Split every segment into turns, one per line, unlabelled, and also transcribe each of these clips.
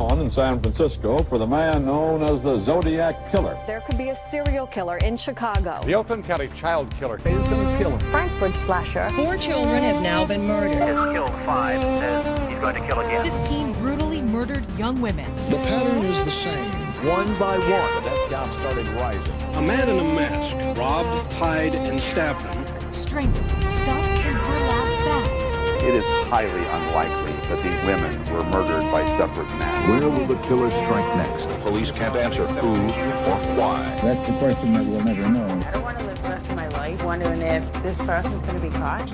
on in San Francisco for the man known as the Zodiac Killer.
There could be a serial killer in Chicago.
The Oakland County child killer.
He's going to kill him.
Frankfurt slasher.
4 children have now been murdered.
Has killed 5, says he's going to kill again.
15 brutally murdered young women.
The pattern is the same.
One by one, the death count started rising.
A man in a mask robbed, tied, and stabbed them.
Strangled, stuffed in burlap bags.
It is highly unlikely that these women were murdered by separate men.
Where will the killer strike next?
The police can't answer who or why.
That's the question that we'll never know.
I don't want to live the rest of my life wondering if this person's going to be caught.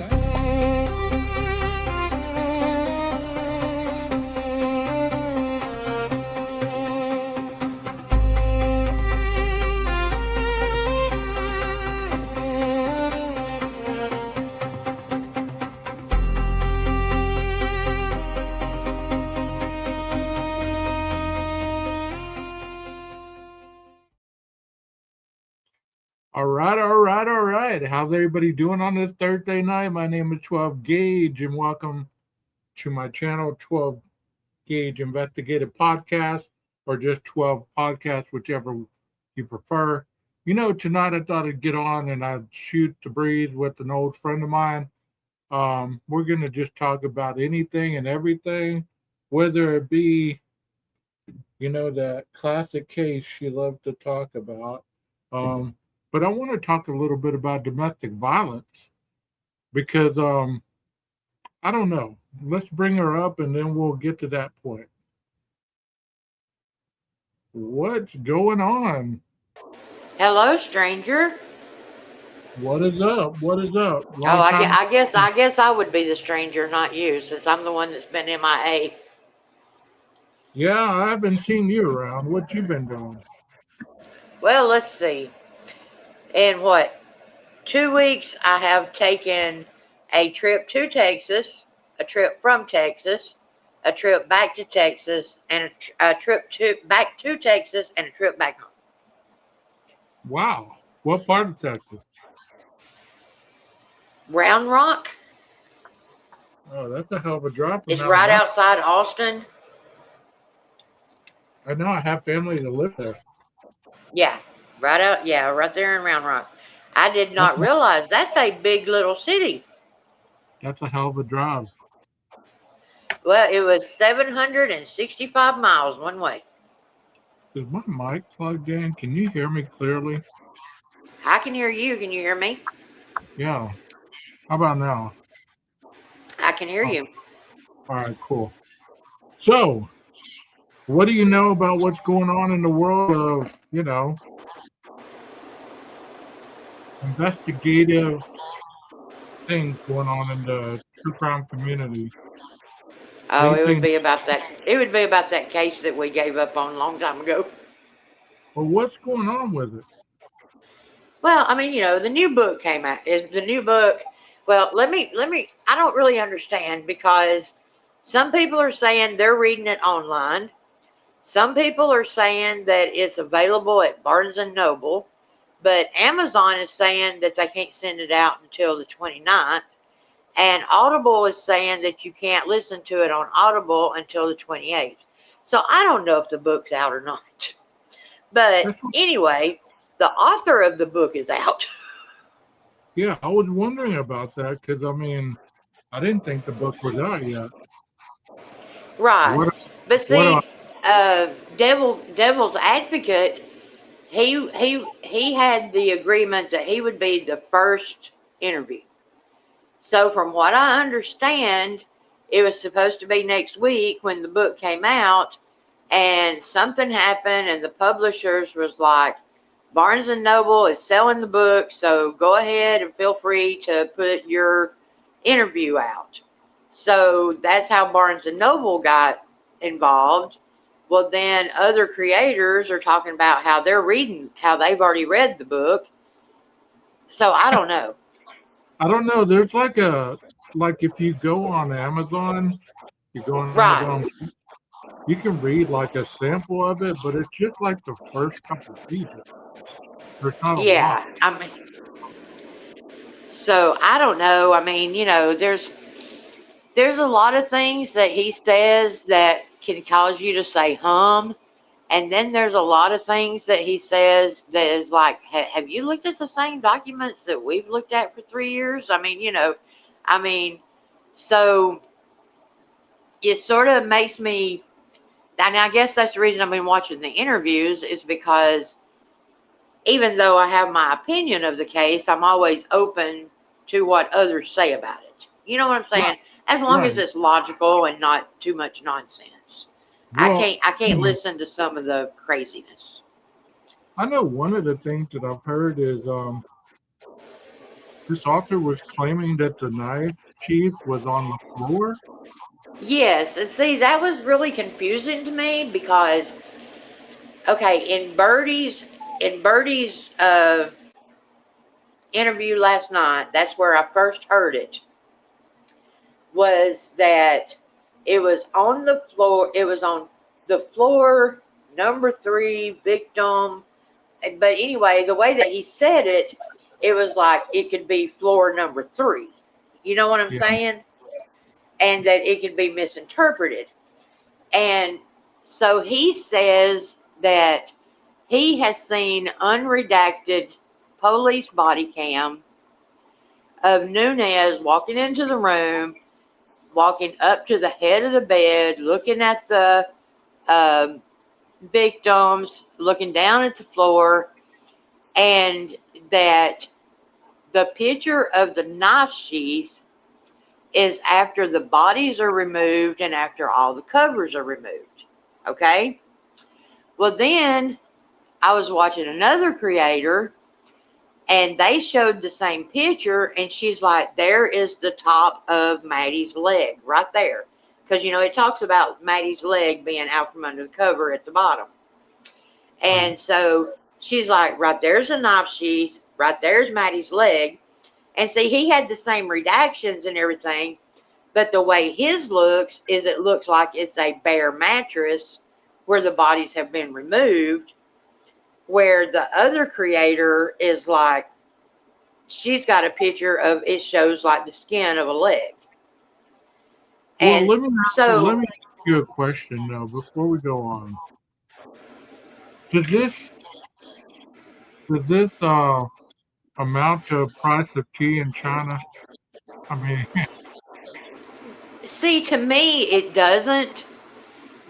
All right. How's everybody doing on this Thursday night? My name is 12 Gage, and welcome to my channel, 12 Gage Investigative Podcast, or just 12 Podcasts, whichever you prefer. You know, tonight I thought I'd get on and I'd shoot the breeze with an old friend of mine. We're going to just talk about anything and everything, whether it be, you know, that classic case she loved to talk about. But I want to talk a little bit about domestic violence because, I don't know. Let's bring her up and then we'll get to that point. What's going on?
Hello, stranger.
What is up?
I guess I would be the stranger, not you, since I'm the one that's been MIA.
Yeah, I haven't seen you around. What you been doing?
Well, let's see. In 2 weeks, I have taken a trip to Texas, a trip from Texas, a trip back to Texas, and a trip back to Texas, and a trip back home.
Wow. What part of Texas?
Round Rock.
Oh, that's a hell of a drive.
It's right outside Austin.
I know. I have family that live there.
Yeah. Right there in Round Rock. I did not realize that's a big little city.
That's a hell of a drive.
Well, it was 765 miles one way.
Is my mic plugged in? Can you hear me clearly?
I can hear you. Can you hear me?
Yeah. How about now?
I can hear you.
All right, cool. So, what do you know about what's going on in the world of, investigative things going on in the true crime community?
Oh, it would be about that. It would be about that case that we gave up on a long time ago.
Well, what's going on with it?
Well, I mean, the new book came out. Is the new book? Well, let me. I don't really understand because some people are saying they're reading it online. Some people are saying that it's available at Barnes and Noble. But Amazon is saying that they can't send it out until the 29th. And Audible is saying that you can't listen to it on Audible until the 28th. So I don't know if the book's out or not. But anyway, the author of the book is out.
Yeah, I was wondering about that because, I didn't think the book was out yet.
Right. But see, Devil's Advocate, he had the agreement that he would be the first interview. So from what I understand, it was supposed to be next week when the book came out, and something happened, and the publishers was like, Barnes and Noble is selling the book, so go ahead and feel free to put your interview out. So that's how Barnes and Noble got involved. Well, then other creators are talking about how they've already read the book. So I don't know.
I don't know. There's if you go on Amazon, Amazon, you can read like a sample of it, but it's just like the first couple of pages. There's not a lot.
So I don't know. There's there's a lot of things that he says that can cause you to say hum. And then there's a lot of things that he says that is like, have you looked at the same documents that we've looked at for 3 years? I mean, so it sort of makes me, and I guess that's the reason I've been watching the interviews, is because even though I have my opinion of the case, I'm always open to what others say about it. You know what I'm saying?
Right.
As long as it's logical and not too much nonsense.
Well,
I can't listen to some of the craziness.
I know one of the things that I've heard is this author was claiming that the knife sheath was on the floor.
Yes, and see, that was really confusing to me because, okay, in Birdie's interview last night, that's where I first heard it, was that it was on the floor. It was on the floor, number 3, victim. But anyway, the way that he said it, it was like it could be floor number 3. You know what I'm saying? And that it could be misinterpreted. And so he says that he has seen unredacted police body cam of Nunez walking into the room, walking up to the head of the bed, looking at the victims, looking down at the floor, and that the picture of the knife sheath is after the bodies are removed and after all the covers are removed. Okay? Well, then I was watching another creator and they showed the same picture, and she's like, there is the top of Maddie's leg right there. Because, it talks about Maddie's leg being out from under the cover at the bottom. And so she's like, right there's a knife sheath, right there's Maddie's leg. And see, he had the same redactions and everything, but the way his looks is it looks like it's a bare mattress where the bodies have been removed, where the other creator is like, she's got a picture of, it shows like the skin of a leg.
Well, let me ask you a question though before we go on. Does this amount to a price of tea in China? I mean,
see, to me, it doesn't,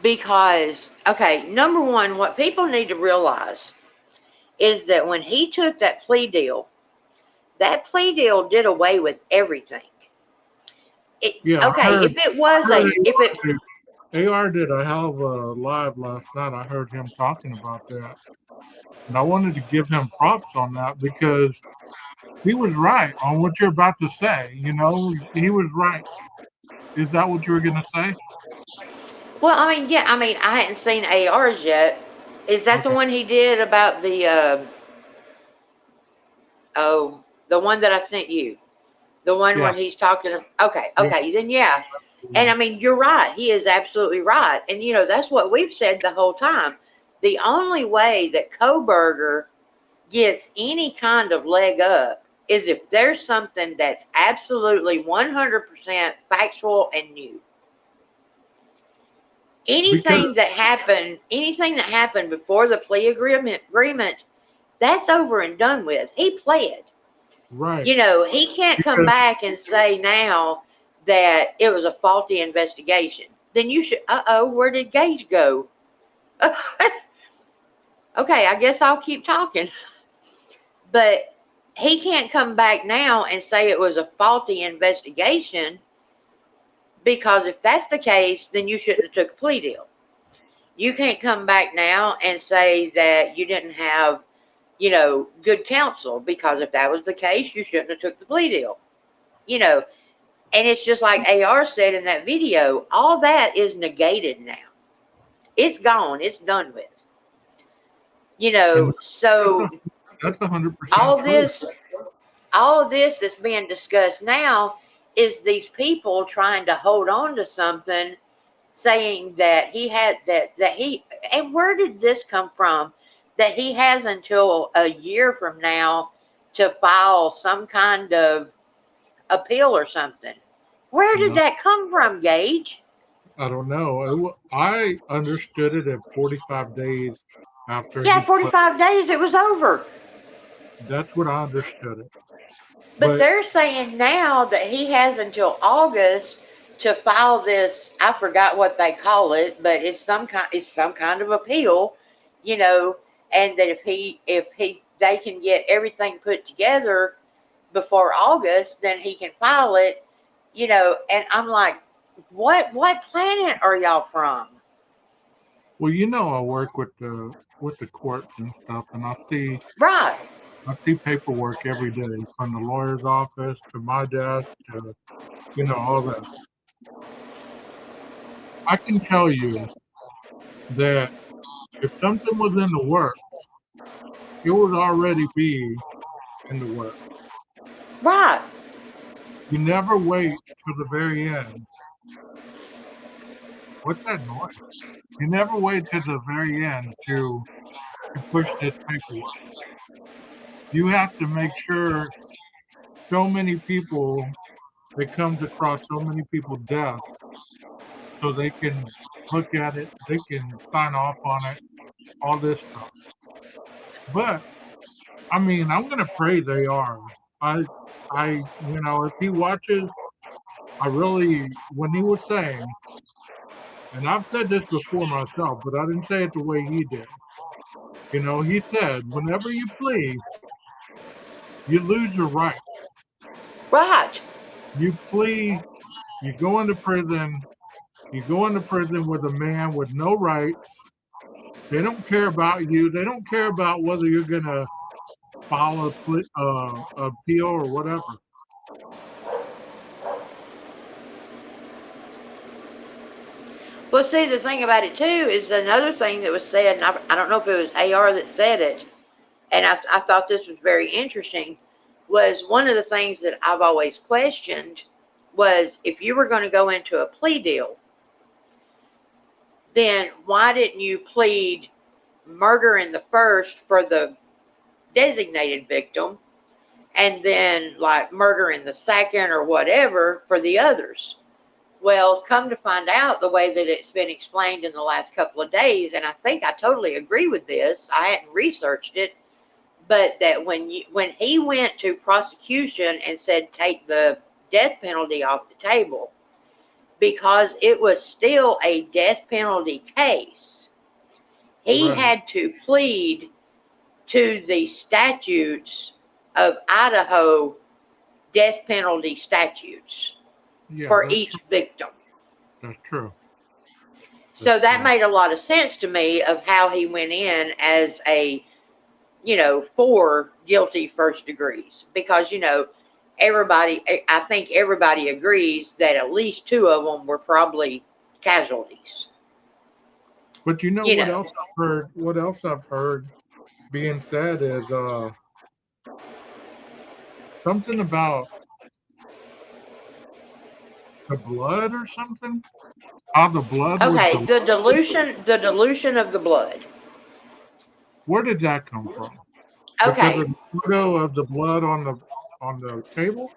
because, okay, number one, what people need to realize is that when he took that plea deal did away with everything.
AR did a hell of a live last night. I heard him talking about that. And I wanted to give him props on that because he was right on what you're about to say. He was right. Is that what you were going to say?
Well, I mean, yeah. I mean, I hadn't seen AR's yet. Is that the one he did about the, the one that I sent you? The one where he's talking. Okay. Then yeah. And I mean, you're right. He is absolutely right. And, that's what we've said the whole time. The only way that Kohberger gets any kind of leg up is if there's something that's absolutely 100% factual and new. Anything that happened before the plea agreement, that's over and done with. He pled.
Right.
He can't come back and say now that it was a faulty investigation. Then you should, where did Gage go? Okay, I guess I'll keep talking. But he can't come back now and say it was a faulty investigation, because if that's the case, then you shouldn't have took a plea deal. You can't come back now and say that you didn't have, good counsel, because if that was the case, you shouldn't have took the plea deal. And it's just like AR said in that video, all that is negated now. It's gone. It's done with. So
that's 100%
all of this that's being discussed now is these people trying to hold on to something, saying that he had and where did this come from? That he has until a year from now to file some kind of appeal or something. Where did that come from, Gage?
I don't know. I understood it at 45 days after.
Yeah, 45 days, it was over.
That's what I understood it.
But they're saying now that he has until August to file this. I forgot what they call it, but it's some kind of appeal, you know. And that if they can get everything put together before August, then he can file it, you know. And I'm like, what planet are y'all from?
Well, you know, I work with the courts and stuff, and I see paperwork every day from the lawyer's office to my desk to, you know, all that. I can tell you that if something was in the works, it would already be in the works.
Right.
You never wait till the very end. What's that noise? You never wait till the very end to push this paperwork. You have to make sure so many people, it comes across so many people's desks so they can look at it, they can sign off on it, all this stuff. But I mean, I'm gonna pray they are. I you know, if he watches, when he was saying, and I've said this before myself, but I didn't say it the way he did. You know, he said, whenever you plea, you lose your right.
Right.
You plea, you go into prison. You go into prison with a man with no rights. They don't care about you. They don't care about whether you're going to file a appeal or whatever.
Well, see, the thing about it, too, is another thing that was said, and I don't know if it was AR that said it, and I thought this was very interesting, was one of the things that I've always questioned was if you were going to go into a plea deal, then why didn't you plead murder in the first for the designated victim and then like murder in the second or whatever for the others? Well, come to find out, the way that it's been explained in the last couple of days, and I think I totally agree with this, I hadn't researched it, but that when he went to prosecution and said take the death penalty off the table, because it was still a death penalty case, he had to plead to the statutes of Idaho death penalty statutes for each victim.
That's true.
So that made a lot of sense to me of how he went in as a, you know, 4 guilty first degrees, because, you know, I think everybody agrees that at least 2 of them were probably casualties.
But you know what else I've heard? What else I've heard being said is something about the blood or something. How the blood?
Okay, the dilution of the blood.
Where did that come from?
Okay.
Because of the photo of the blood on the table?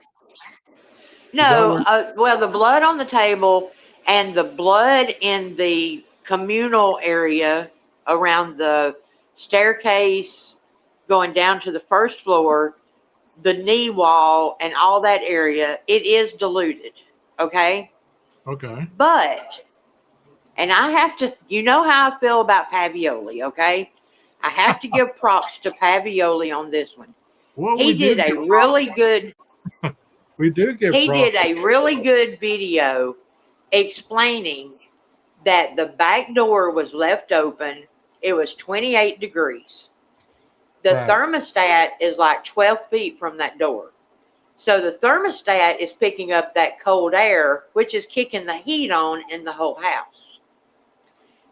No, well, the blood on the table and the blood in the communal area around the staircase going down to the first floor, the knee wall and all that area, it is diluted, okay?
Okay.
But, and I have to, you know how I feel about Pavioli, okay? I have to give props to Pavioli on this one.
Well,
he did a really good...
We do give
He did a really good video explaining that the back door was left open. It was 28 degrees. The thermostat is like 12 feet from that door. So the thermostat is picking up that cold air, which is kicking the heat on in the whole house.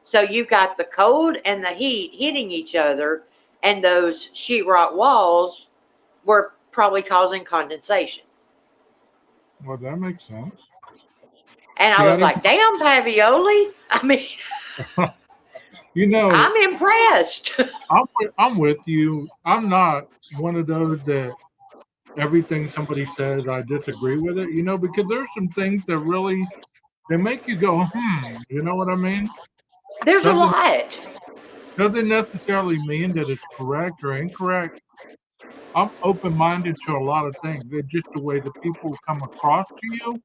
So you've got the cold and the heat hitting each other, and those sheetrock walls were probably causing condensation.
Well, that makes sense.
And I was like, damn, Pavioli. I mean,
you know,
I'm impressed.
I'm with you. I'm not one of those that everything somebody says, I disagree with it, because there's some things that really, they make you go, you know what I mean?
There's a lot.
Doesn't necessarily mean that it's correct or incorrect. I'm open-minded to a lot of things. It's just the way that people come across to you.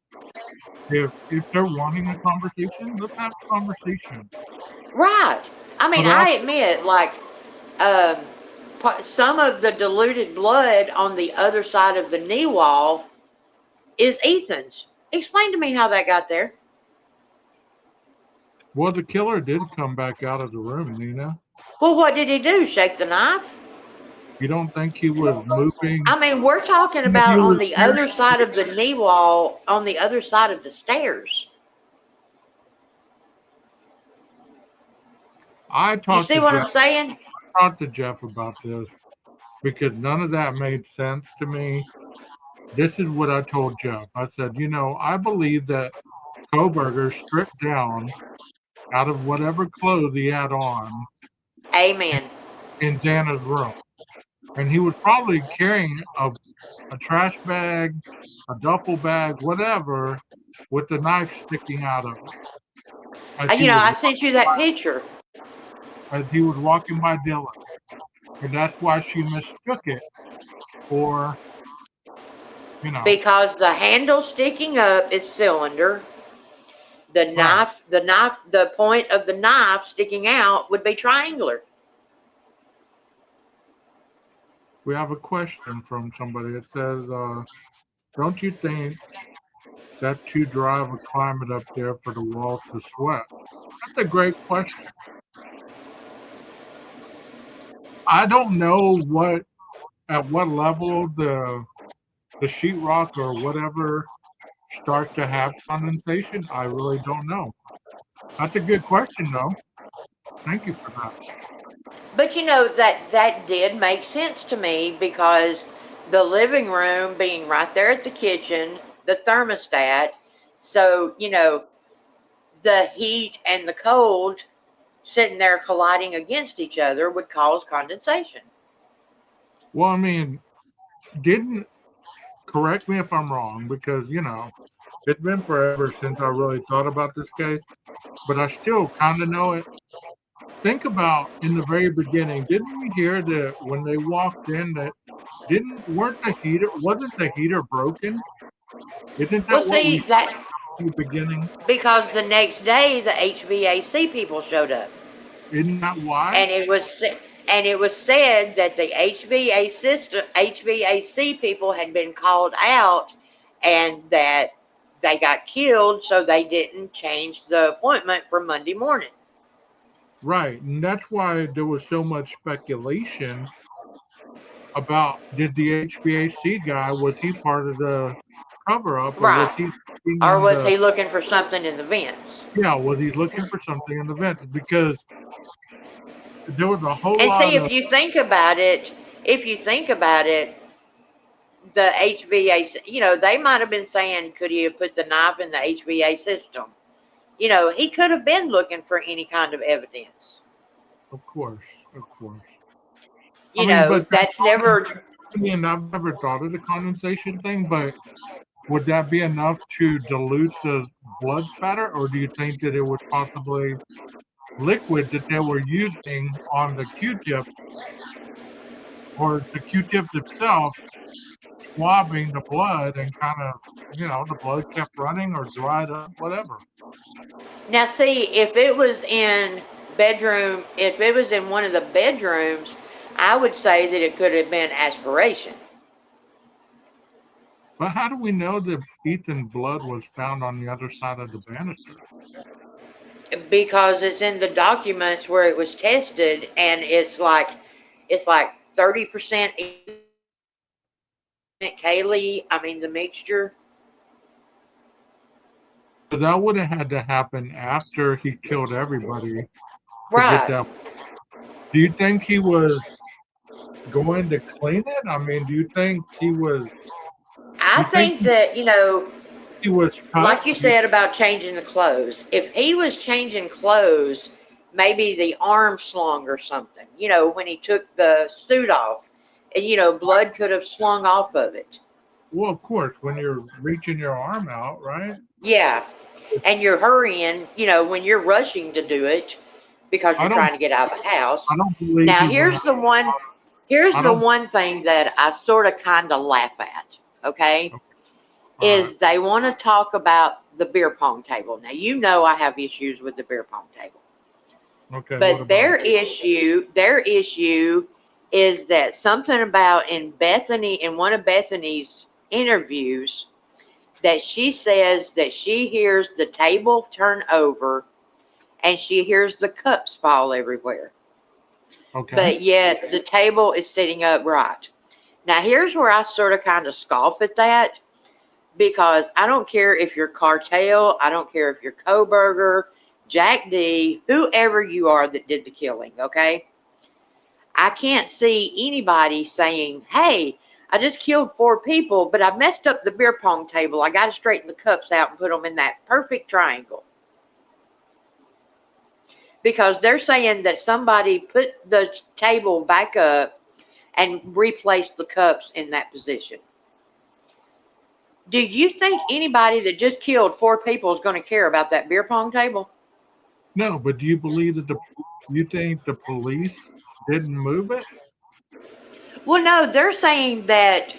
If they're wanting a conversation, let's have a conversation.
Right. I mean,
But
I admit, like, some of the diluted blood on the other side of the knee wall is Ethan's. Explain to me how that got there.
Well, the killer did come back out of the room, Nina.
Well, what did he do? Shake the knife?
You don't think he was moving?
I mean, we're talking about on the other side of the knee wall, on the other side of the stairs. You see what I'm saying?
I talked to Jeff about this because none of that made sense to me. This is what I told Jeff. I said, I believe that Koberger stripped down out of whatever clothes he had on.
Amen.
In Xana's room. And he was probably carrying a trash bag, a duffel bag, whatever, with the knife sticking out of it.
I sent you that picture.
As he was walking by Dylan. And that's why she mistook it for,
Because the handle sticking up is cylinder. The knife, the point of the knife sticking out would be triangular.
We have a question from somebody. It says, don't you think that too dry of a climate up there for the walls to sweat? That's a great question. I don't know at what level the sheetrock or whatever starts to have condensation. I really don't know. That's a good question, though. Thank you for that.
But that did make sense to me because the living room being right there at the kitchen, the thermostat, so, the heat and the cold sitting there colliding against each other would cause condensation.
Well, I mean, correct me if I'm wrong, because, it's been forever since I really thought about this case, but I still kind of know it. Think about in the very beginning, didn't we hear that when they walked in that wasn't the heater broken? Isn't that in the beginning?
Because the next day the HVAC people showed up.
Isn't that why?
And it was said that the HVAC people had been called out and that they got killed, so they didn't change the appointment for Monday morning.
Right, and that's why there was so much speculation about did the HVAC guy, was he part of the cover-up?
Right. Was he looking for something in the vents?
Yeah, was he looking for something in the vents? Because there was a whole lot
of... And see, if you think about it, the HVAC, they might have been saying, could he have put the knife in the HVAC system? He could have been looking for any kind of evidence.
Of course.
But that's never...
I mean, I've never thought of the condensation thing, but would that be enough to dilute the blood spatter, or do you think that it was possibly liquid that they were using on the Q-tips, or the Q-tips itself swabbing the blood and kind of, the blood kept running or dried up, whatever.
Now, see, if it was in one of the bedrooms, I would say that it could have been aspiration.
But how do we know that Ethan's blood was found on the other side of the banister?
Because it's in the documents where it was tested, and it's like 30% Kaylee. I mean, the mixture.
But that would have had to happen after he killed everybody.
Right.
Do you think he was going to clean it? I mean, do you think he was...
I think that,
he was cut?
Like you said about changing the clothes. If he was changing clothes, maybe the arm slung or something, when he took the suit off, And, blood could have swung off of it.
Well, of course, when you're reaching your arm out, right?
Yeah. And you're hurrying, when you're rushing to do it because you're trying to get out of the house.
I don't believe
Now,
you
here's the one thing that I sort of kind of laugh at, okay? Is they want to talk about the beer pong table. Now, I have issues with the beer pong table.
Okay.
But their issue is that something about in one of Bethany's interviews, that she says that she hears the table turn over and she hears the cups fall everywhere.
Okay.
But yet the table is sitting upright. Now, here's where I sort of kind of scoff at that, because I don't care if you're Cartel, I don't care if you're Koberger, Jack D, whoever you are that did the killing, okay? I can't see anybody saying, hey, I just killed 4 people, but I messed up the beer pong table. I got to straighten the cups out and put them in that perfect triangle. Because they're saying that somebody put the table back up and replaced the cups in that position. Do you think anybody that just killed 4 people is going to care about that beer pong table?
No, but do you believe that you think the police didn't move it?
Well, no, they're saying that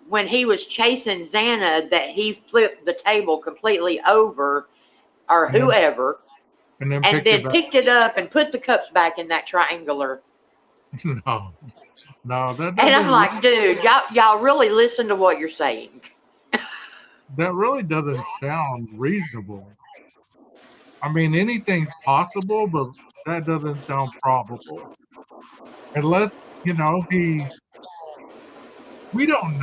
when he was chasing Xana, that he flipped the table completely over, or whoever,
and then
picked it up and put the cups back in that triangular.
No, that
And I'm like, dude, y'all really listen to what you're saying.
That really doesn't sound reasonable. I mean, anything's possible, but that doesn't sound probable. Unless, we don't know. We don't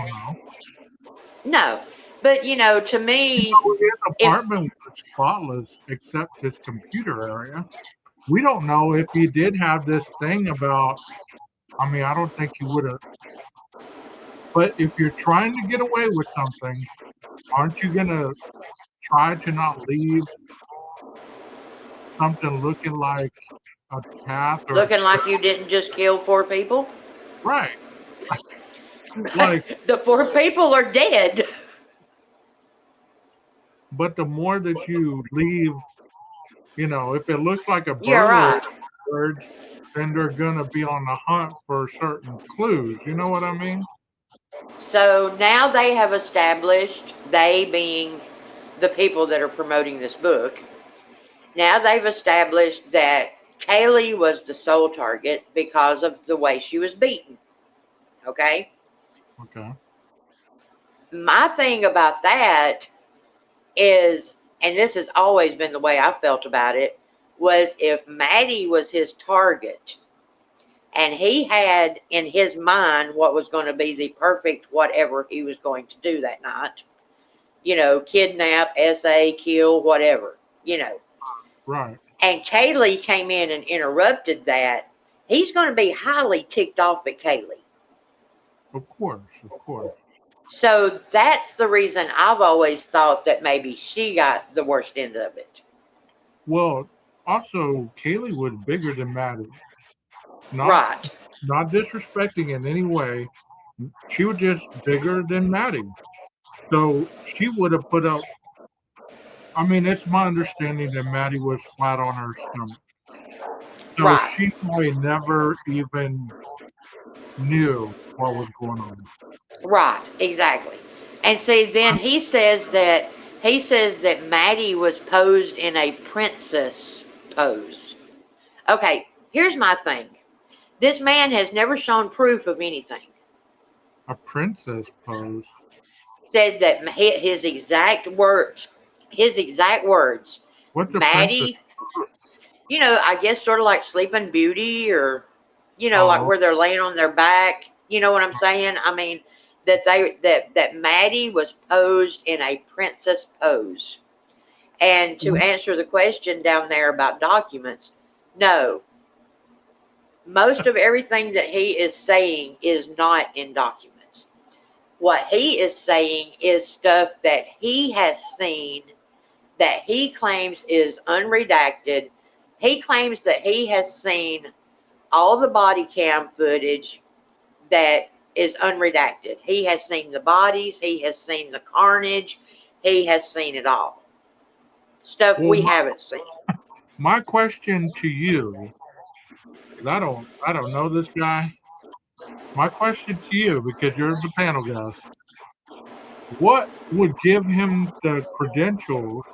know.
No, but to me,
His apartment was spotless except his computer area. We don't know if he did have this thing about. I mean, I don't think he would have. But if you're trying to get away with something, aren't you gonna try to not leave something looking like a path or
looking like you didn't just kill 4 people?
Right. Like
the 4 people are dead.
But the more that you leave, if it looks like a
You're
bird, then they're gonna be on the hunt for certain clues. You know what I mean?
So now they have established, they being the people that are promoting this book, now they've established that Kaylee was the sole target because of the way she was beaten. Okay?
Okay.
My thing about that is, and this has always been the way I felt about it, was if Maddie was his target and he had in his mind what was going to be the perfect whatever he was going to do that night, kidnap, SA, kill, whatever,
Right.
And Kaylee came in and interrupted that, he's going to be highly ticked off at Kaylee.
Of course.
So that's the reason I've always thought that maybe she got the worst end of it.
Well, also, Kaylee was bigger than Maddie.
Right.
Not disrespecting in any way. She was just bigger than Maddie. So she would have put up. I mean, it's my understanding that Maddie was flat on her stomach. So she probably never even knew what was going on.
Right, exactly. And see, then he says that Maddie was posed in a princess pose. Okay, here's my thing. This man has never shown proof of anything.
A princess pose.
Said that his exact words.
What's a
Maddie,
princess?
I guess sort of like Sleeping Beauty, or like where they're laying on their back. You know what I'm saying? I mean, that Maddie was posed in a princess pose. And to answer the question down there about documents, no. Most of everything that he is saying is not in documents. What he is saying is stuff that he has seen that he claims is unredacted He claims that he has seen all the body cam footage that is unredacted. He has seen the bodies. He has seen the carnage. He has seen it all. Stuff we haven't seen.
My question to you, because I don't know this guy. My question to you, because you're the panel guest, what would give him the credentials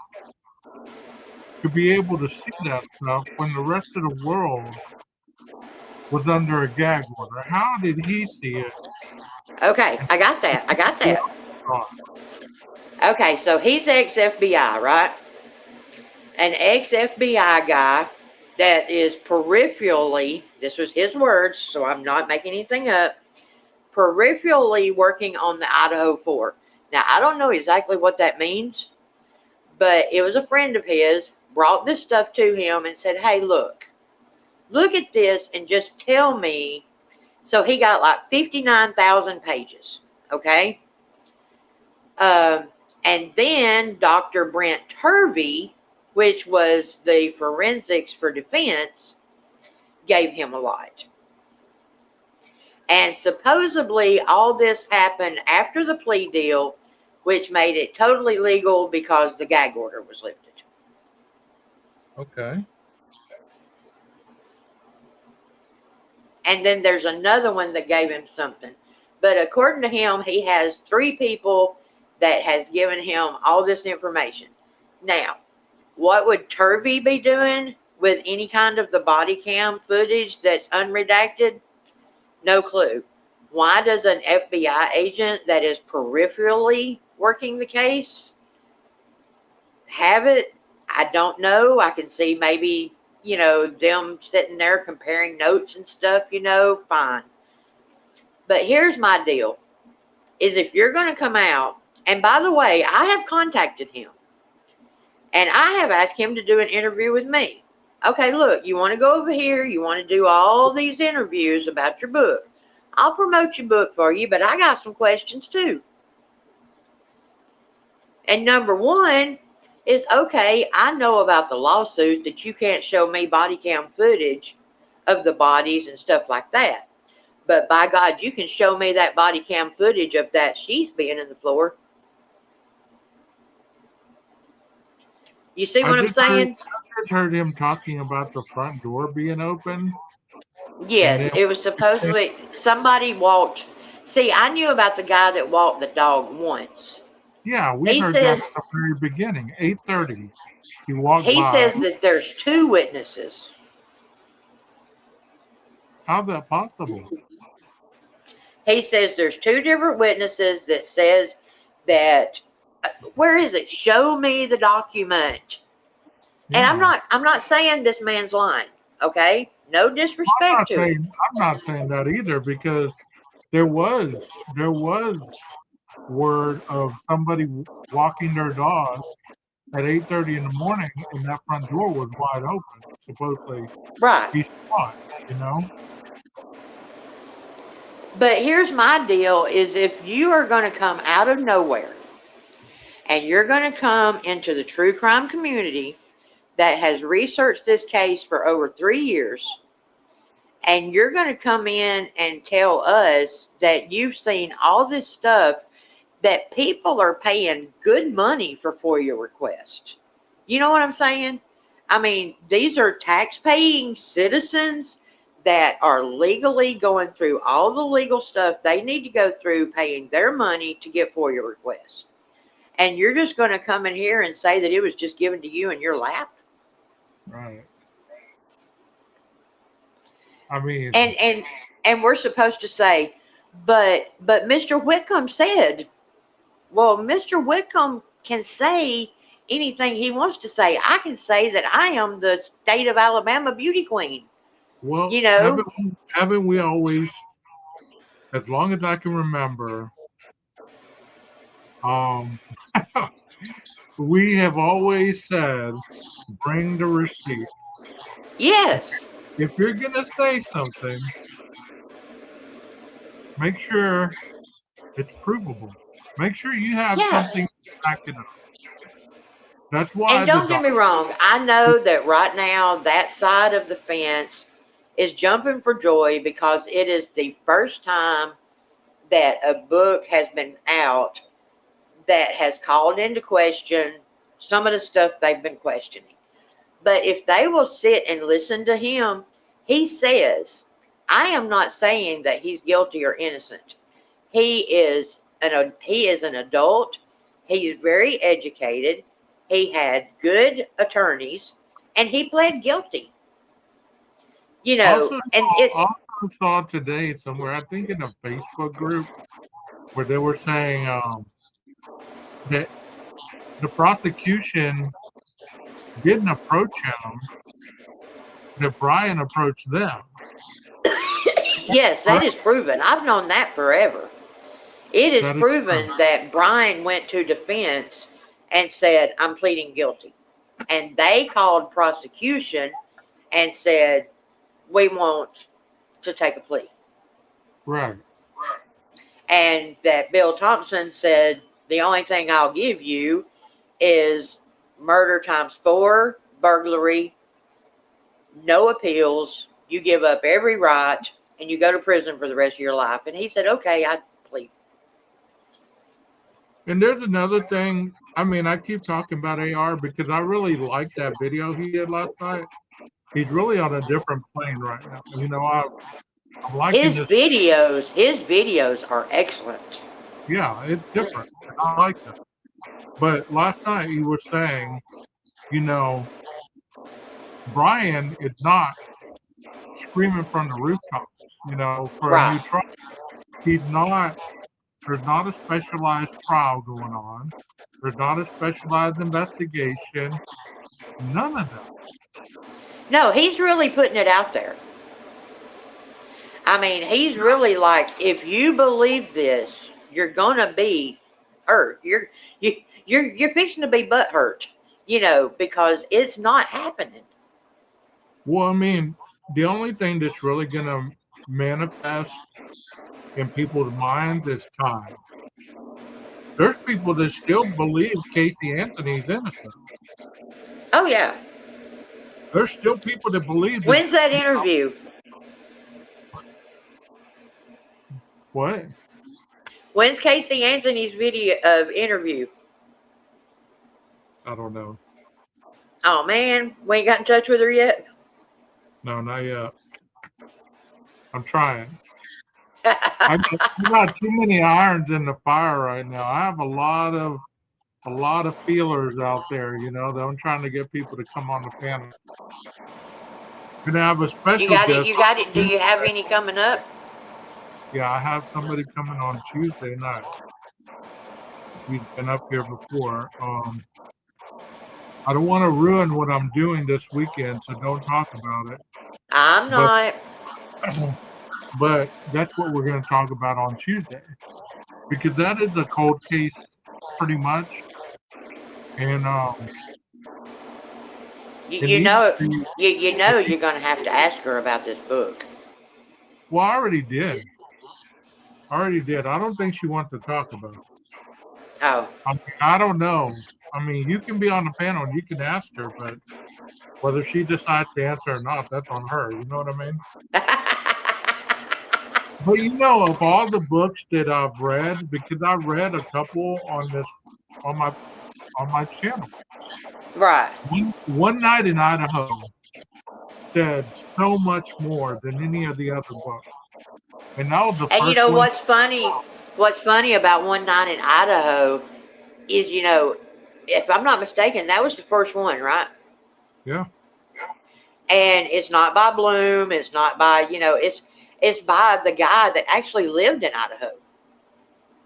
to be able to see that stuff when the rest of the world was under a gag order? How did he see it?
Okay, I got that. Okay, so he's ex-FBI, right? An ex-FBI guy that is peripherally, this was his words, so I'm not making anything up, peripherally working on the Idaho 4. Now, I don't know exactly what that means, but it was a friend of his, brought this stuff to him and said, hey, look at this and just tell me. So he got like 59,000 pages, okay? And then Dr. Brent Turvey, which was the forensics for defense, gave him a lot. And supposedly all this happened after the plea deal, which made it totally legal because the gag order was lifted.
Okay.
And then there's another one that gave him something. But according to him, he has 3 people that has given him all this information. Now, what would Turvey be doing with any kind of the body cam footage that's unredacted? No clue. Why does an FBI agent that is peripherally working the case have it? I don't know. I can see maybe, them sitting there comparing notes and stuff, fine. But here's my deal, is if you're going to come out, and by the way, I have contacted him, and I have asked him to do an interview with me. Okay, look, you want to go over here, you want to do all these interviews about your book. I'll promote your book for you, but I got some questions too. And number one is, okay, I know about the lawsuit that you can't show me body cam footage of the bodies and stuff like that. But by God, you can show me that body cam footage of that she's being in the floor. You see what I'm saying?
I just heard him talking about the front door being open.
Yes, it was supposedly somebody walked. See, I knew about the guy that walked the dog once.
Yeah, we heard that at the very beginning, 8:30. He walked by.
He says that there's 2 witnesses.
How's that possible?
He says there's 2 different witnesses that says that, where is it? Show me the document. Yeah. And I'm not saying this man's lying, okay? No disrespect to him.
I'm not saying that either, because there was word of somebody walking their dog at 8:30 in the morning, and that front door was wide open. Supposedly,
right?
He saw it,
But here's my deal: is if you are going to come out of nowhere, and you're going to come into the true crime community that has researched this case for over 3 years, and you're going to come in and tell us that you've seen all this stuff that people are paying good money for FOIA requests. You know what I'm saying? I mean, these are tax-paying citizens that are legally going through all the legal stuff they need to go through, paying their money to get FOIA requests. And you're just going to come in here and say that it was just given to you in your lap?
Right. I mean,
and we're supposed to say, but Mr. Whitcomb said, well, Mr. Whitcomb can say anything he wants to say. I can say that I am the state of Alabama beauty queen.
Well, haven't we always, as long as I can remember, we have always said, bring the receipt.
Yes.
If you're going to say something, make sure it's provable. Make sure you have something to back it up. That's why.
And don't get me wrong, I know that right now that side of the fence is jumping for joy because it is the first time that a book has been out that has called into question some of the stuff they've been questioning. But if they will sit and listen to him, he says, I am not saying that he's guilty or innocent. He is an adult. He is very educated. He had good attorneys, and he pled guilty. You know,
also saw today somewhere, I think in a Facebook group, where they were saying that the prosecution didn't approach him, that Brian approached them.
Yes, that is proven. I've known that forever. It is proven that Brian went to defense and said, I'm pleading guilty. And they called prosecution and said, we want to take a plea.
Right.
And that Bill Thompson said, the only thing I'll give you is murder times 4, burglary, no appeals. You give up every right and you go to prison for the rest of your life. And he said, okay, I plead.
And there's another thing. I mean, I keep talking about AR because I really like that video he did last night. He's really on a different plane right now. You know, I'm liking
his videos. His videos are excellent.
Yeah, it's different. I like that. But last night he was saying, you know, Brian is not screaming from the rooftops, you know, for a new trial. He's not. There's not a specialized trial going on. There's not a specialized investigation. None of that.
No, he's really putting it out there. I mean, he's really like, if you believe this, you're gonna be hurt. You're fixing to be butthurt, you know, because it's not happening.
Well, I mean, the only thing that's really gonna manifest in people's minds is time. There's people that still believe Casey Anthony's innocent.
Oh yeah.
There's still people that believe.
When's that interview?
What?
When's Casey Anthony's video interview?
I don't know.
Oh man, we ain't got in touch with her yet.
No, not yet. I'm trying. I got too many irons in the fire right now. I have a lot of feelers out there, you know, that I'm trying to get people to come on the panel. Gonna have a special guest.
You got it. Do you have any coming up?
Yeah, I have somebody coming on Tuesday night. She's been up here before. I don't want to ruin what I'm doing this weekend, so don't talk about it.
I'm not.
But that's what we're going to talk about on Tuesday, because that is a cold case, pretty much. And
you know you're going to have to ask her about this book.
Well, I already did. I don't think she wants to talk about it.
Oh.
I mean, I don't know. I mean, you can be on the panel and you can ask her, but whether she decides to answer or not, that's on her. You know what I mean? But you know, of all the books that I've read, because I read a couple on my channel.
Right.
One Night in Idaho said so much more than any of the other books. And that was the first
And you know
one.
What's funny about One Night in Idaho is, you know, if I'm not mistaken, that was the first one, right?
Yeah.
And it's not by Bloom. It's not by, you know, it's by the guy that actually lived in Idaho.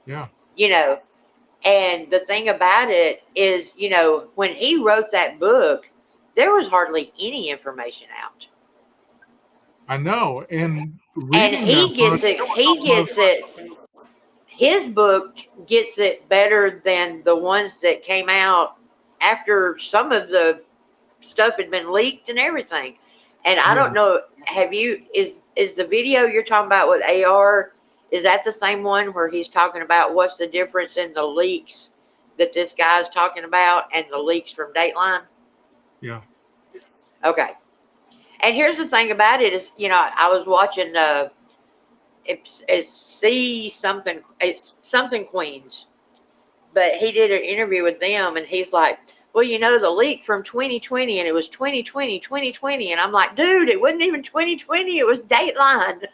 Yeah.
You know, and the thing about it is, you know, when he wrote that book, there was hardly any information out.
I know. And
he gets it. His book gets it better than the ones that came out after some of the stuff had been leaked and everything. And I don't know, is the video you're talking about with AR, is that the same one where he's talking about what's the difference in the leaks that this guy's talking about and the leaks from Dateline?
Yeah.
Okay. And here's the thing about it is, I was watching it's something Queens, but he did an interview with them, and he's like, well, the leak from 2020, and it was 2020, and I'm like, dude, it wasn't even 2020, it was Dateline.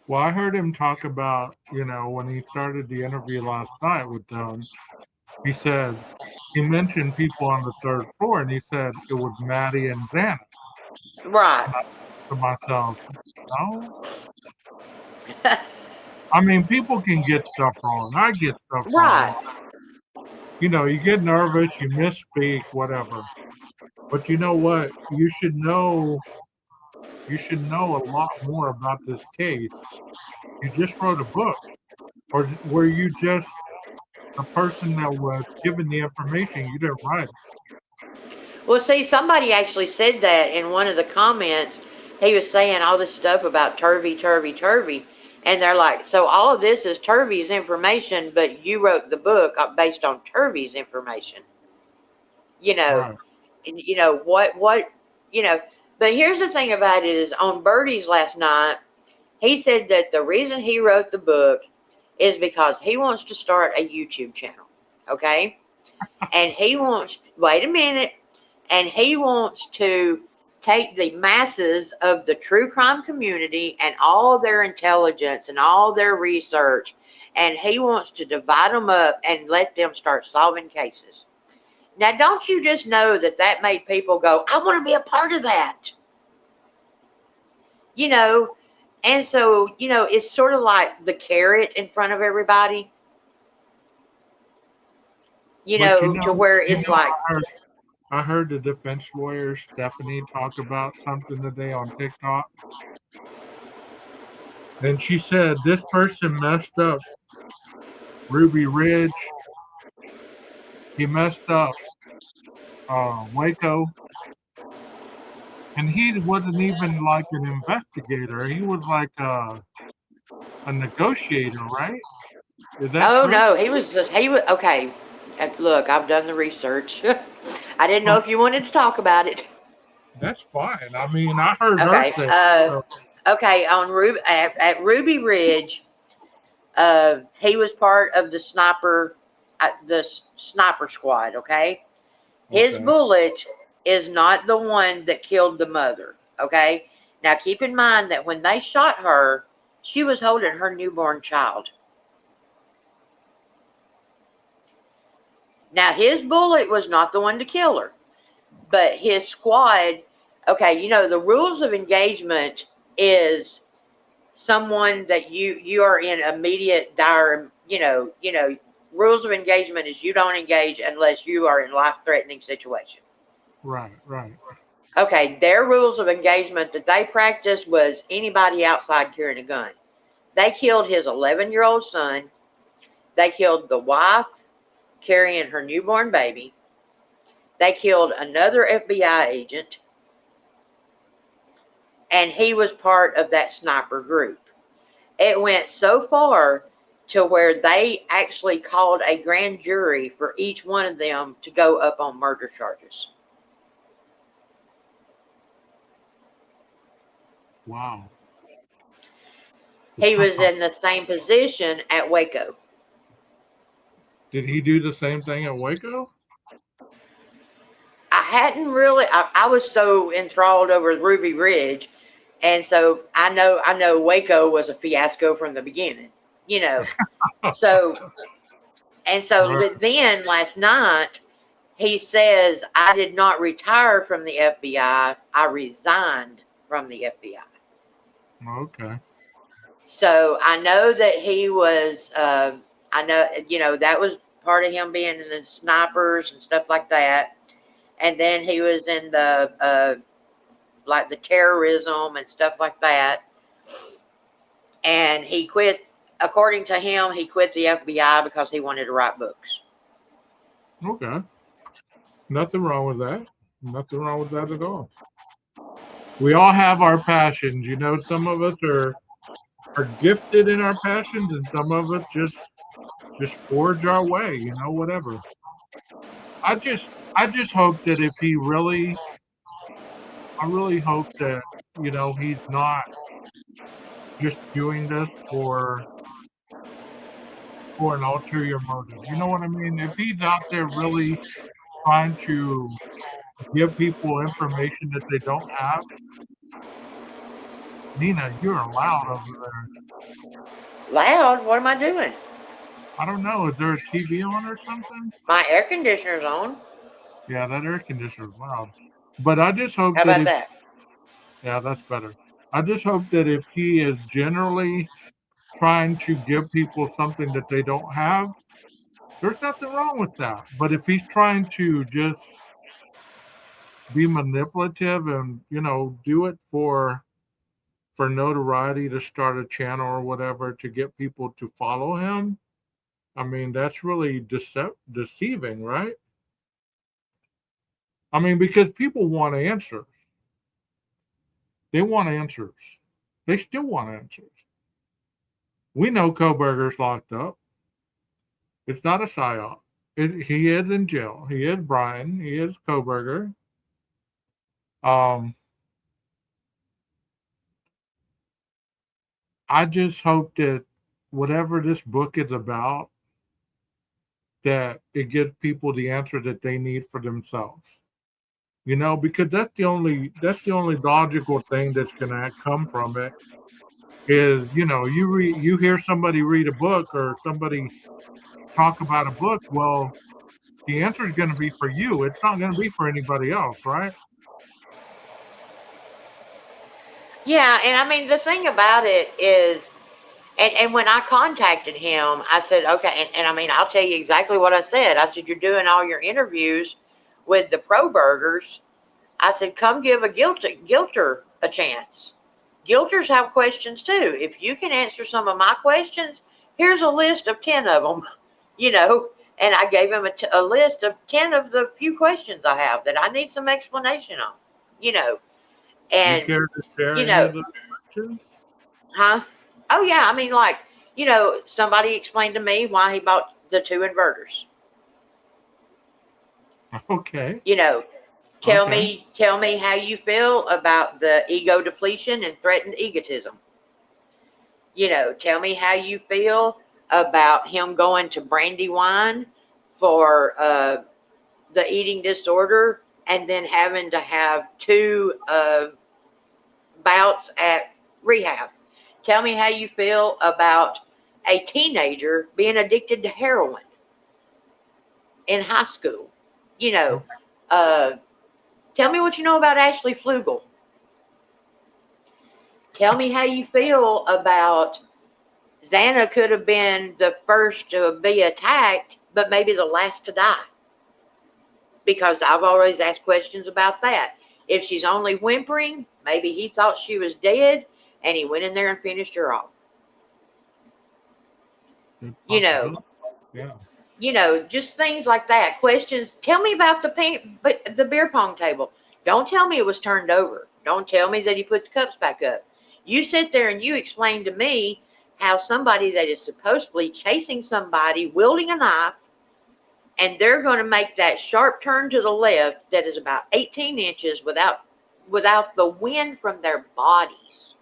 Well, I heard him talk about, when he started the interview last night with them, he said, he mentioned people on the third floor, and he said it was Maddie and Xana.
Right.
And I thought to myself, no. I mean, people can get stuff wrong. I get stuff
right.
wrong. You get nervous, you misspeak, whatever. But you know what? You should know a lot more about this case. You just wrote a book. Or were you just a person that was given the information? You didn't write it.
Well, see, somebody actually said that in one of the comments. He was saying all this stuff about Turvey. And they're like, so all of this is Turvey's information, but you wrote the book based on Turvey's information.
Right.
And what, but here's the thing about it is on Birdie's last night, he said that the reason he wrote the book is because he wants to start a YouTube channel. Okay. And he wants, wait a minute, and he wants to take the masses of the true crime community and all their intelligence and all their research, and he wants to divide them up and let them start solving cases. Now, don't you just know that made people go, I want to be a part of that? And so, it's sort of like the carrot in front of everybody, to where it's like.
I heard the defense lawyer, Stephanie, talk about something today on TikTok. And she said this person messed up Ruby Ridge. He messed up Waco. And he wasn't even like an investigator. He was like a negotiator, right? Is that true?
No, he was okay. Look, I've done the research. I didn't know if you wanted to talk about it.
That's fine. I mean, I heard her say
okay, at Ruby Ridge, he was part of the sniper squad, okay? His bullet is not the one that killed the mother, okay? Now, keep in mind that when they shot her, she was holding her newborn child. Now, his bullet was not the one to kill her, but his squad, okay, the rules of engagement is someone that you are in immediate dire, rules of engagement is you don't engage unless you are in life-threatening situation.
Right.
Okay, their rules of engagement that they practiced was anybody outside carrying a gun. They killed his 11-year-old son. They killed the wife carrying her newborn baby. They killed another FBI agent. And he was part of that sniper group. It went so far to where they actually called a grand jury for each one of them to go up on murder charges.
Wow.
He was in the same position at Waco.
Did he do the same thing at Waco?
I hadn't really. I was so enthralled over Ruby Ridge, and so I know Waco was a fiasco from the beginning. So then last night he says, I did not retire from the FBI. I resigned from the FBI.
Okay.
So I know that he was. I know that was part of him being in the snipers and stuff like that. And then he was in the like the terrorism and stuff like that. And he quit, according to him, he quit the FBI because he wanted to write books.
Okay. Nothing wrong with that. Nothing wrong with that at all. We all have our passions. Some of us are gifted in our passions, and some of us just just forge our way, whatever. I just hope that if he really, I really hope that, he's not just doing this for an ulterior motive. You know what I mean? If he's out there really trying to give people information that they don't have, Nina, you're loud over there.
Loud? What am I doing?
I don't know. Is there a TV on or something?
My air conditioner's on.
Yeah, that air conditioner's loud. But I just hope
How
that
about that?
yeah, that's better. I just hope that if he is generally trying to give people something that they don't have, there's nothing wrong with that. But if he's trying to just be manipulative and, do it for notoriety to start a channel or whatever to get people to follow him, I mean, that's really deceiving, right? I mean, because people want answers. They want answers. They still want answers. We know Koberger's locked up. It's not a psyop. He is in jail. He is Brian. He is Koberger. I just hope that whatever this book is about, that it gives people the answer that they need for themselves. Because that's the only logical thing that's gonna come from it is, you hear somebody read a book or somebody talk about a book, well, the answer is gonna be for you. It's not gonna be for anybody else, right?
Yeah, and I mean the thing about it is, and when I contacted him, I said, okay, and I mean I'll tell you exactly what I said. I said, you're doing all your interviews with the pro burgers. I said, come give a guilter a chance. Guilters have questions too. If you can answer some of my questions, here's a list of 10 of them, and I gave him a list of 10 of the few questions I have that I need some explanation on, and,
you care to share any of those questions?
Huh? Oh, yeah. I mean, like, somebody explained to me why he bought the 2 inverters.
Okay.
Tell me how you feel about the ego depletion and threatened egotism. Tell me how you feel about him going to Brandywine for the eating disorder and then having to have 2 bouts at rehab. Tell me how you feel about a teenager being addicted to heroin in high school. Tell me what you know about Ashley Flugel. Tell me how you feel about Xana could have been the first to be attacked, but maybe the last to die. Because I've always asked questions about that. If she's only whimpering, maybe he thought she was dead and he went in there and finished her off.
Yeah.
Just things like that. Questions. Tell me about the beer pong table. Don't tell me it was turned over. Don't tell me that he put the cups back up. You sit there and you explain to me how somebody that is supposedly chasing somebody wielding a knife, and they're going to make that sharp turn to the left that is about 18 inches without the wind from their bodies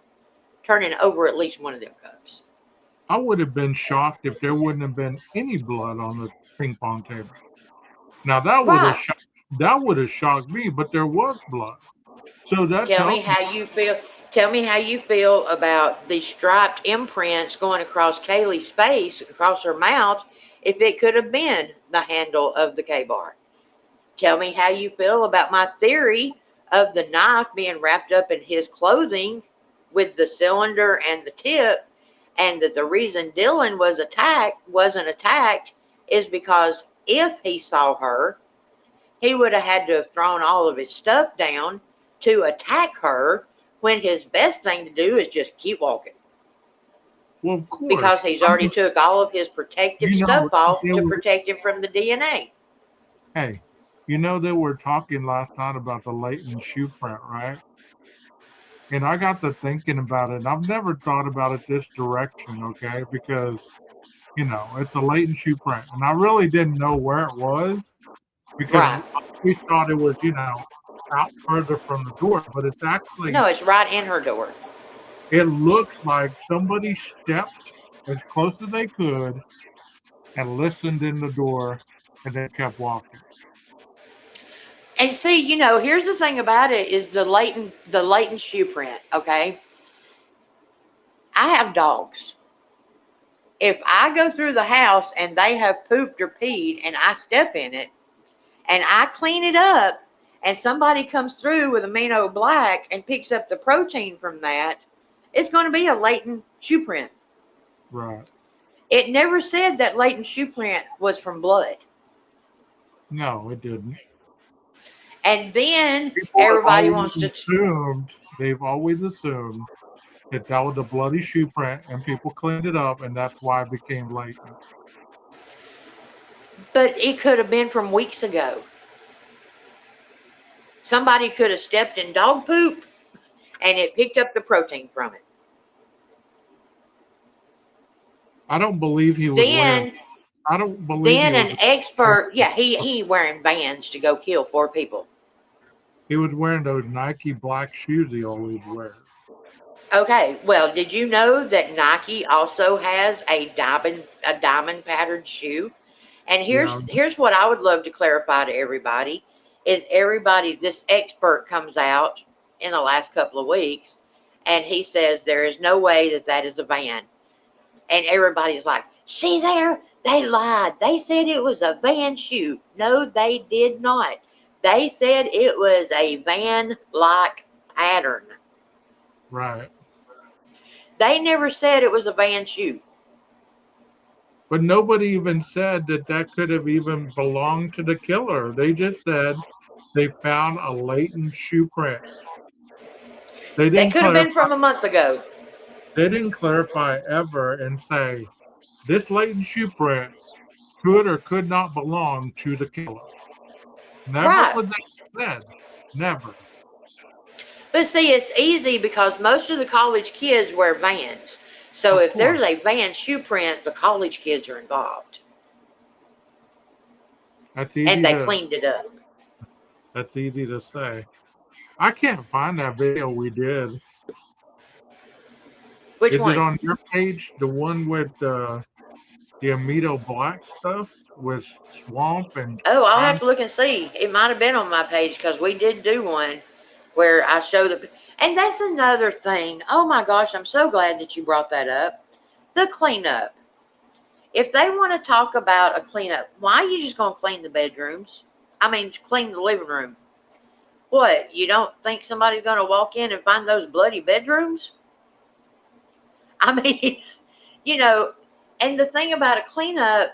turning over at least one of them cups.
I would have been shocked if there wouldn't have been any blood on the ping pong table. Now that would have shocked me, but there was blood. So that
Tell me how you feel. Tell me how you feel about the striped imprints going across Kaylee's face, across her mouth, if it could have been the handle of the K-bar. Tell me how you feel about my theory of the knife being wrapped up in his clothing with the cylinder and the tip, and that the reason Dylan wasn't attacked is because if he saw her, he would have had to have thrown all of his stuff down to attack her, when his best thing to do is just keep walking.
Well, of course.
Because he's already took all of his protective stuff off to protect him from the DNA.
Hey, they were talking last night about the latent shoe print, right? And I got to thinking about it, and I've never thought about it this direction, okay? Because it's a latent shoe print. And I really didn't know where it was because
Right.
we thought it was, out further from the door, but it's actually,
No, it's right in her door.
it looks like somebody stepped as close as they could and listened in the door and then kept walking.
And see, here's the thing about it is the latent shoe print, okay? I have dogs. If I go through the house and they have pooped or peed and I step in it and I clean it up and somebody comes through with amino black and picks up the protein from that, it's going to be a latent shoe print.
Right.
It never said that latent shoe print was from blood.
No, it didn't.
And then
People
everybody wants to.
They've always assumed that was a bloody shoe print and people cleaned it up and that's why it became latent.
But it could have been from weeks ago. Somebody could have stepped in dog poop and it picked up the protein from it.
I don't believe he was wearing. I don't believe.
Then an expert, he wearing Vans to go kill 4 people.
He was wearing those Nike black shoes he always wears.
Okay, well, did you know that Nike also has a diamond patterned shoe? And here's what I would love to clarify to everybody is this expert comes out in the last couple of weeks and he says there is no way that is a Van. And everybody's like, see there, they lied. They said it was a Van shoe. No, they did not. They said it was a Van-like pattern.
Right.
They never said it was a Van shoe.
But nobody even said that could have even belonged to the killer. They just said they found a latent shoe print.
That could have been from a month ago.
They didn't clarify ever and say this latent shoe print could or could not belong to the killer. Never was that said. Never.
But see, it's easy because most of the college kids wear Vans. So if there's a Van shoe print, the college kids are involved.
That's easy.
And they cleaned it up.
That's easy to say. I can't find that video we did.
Which one?
Is it on your page? The one with the amino black stuff with swamp and.
Oh, I'll have to look and see. It might have been on my page because we did do one where I show the. And that's another thing. Oh my gosh, I'm so glad that you brought that up. The cleanup. If they want to talk about a cleanup, why are you just going to clean the bedrooms? I mean, clean the living room. What? You don't think somebody's going to walk in and find those bloody bedrooms? I mean, and the thing about a cleanup,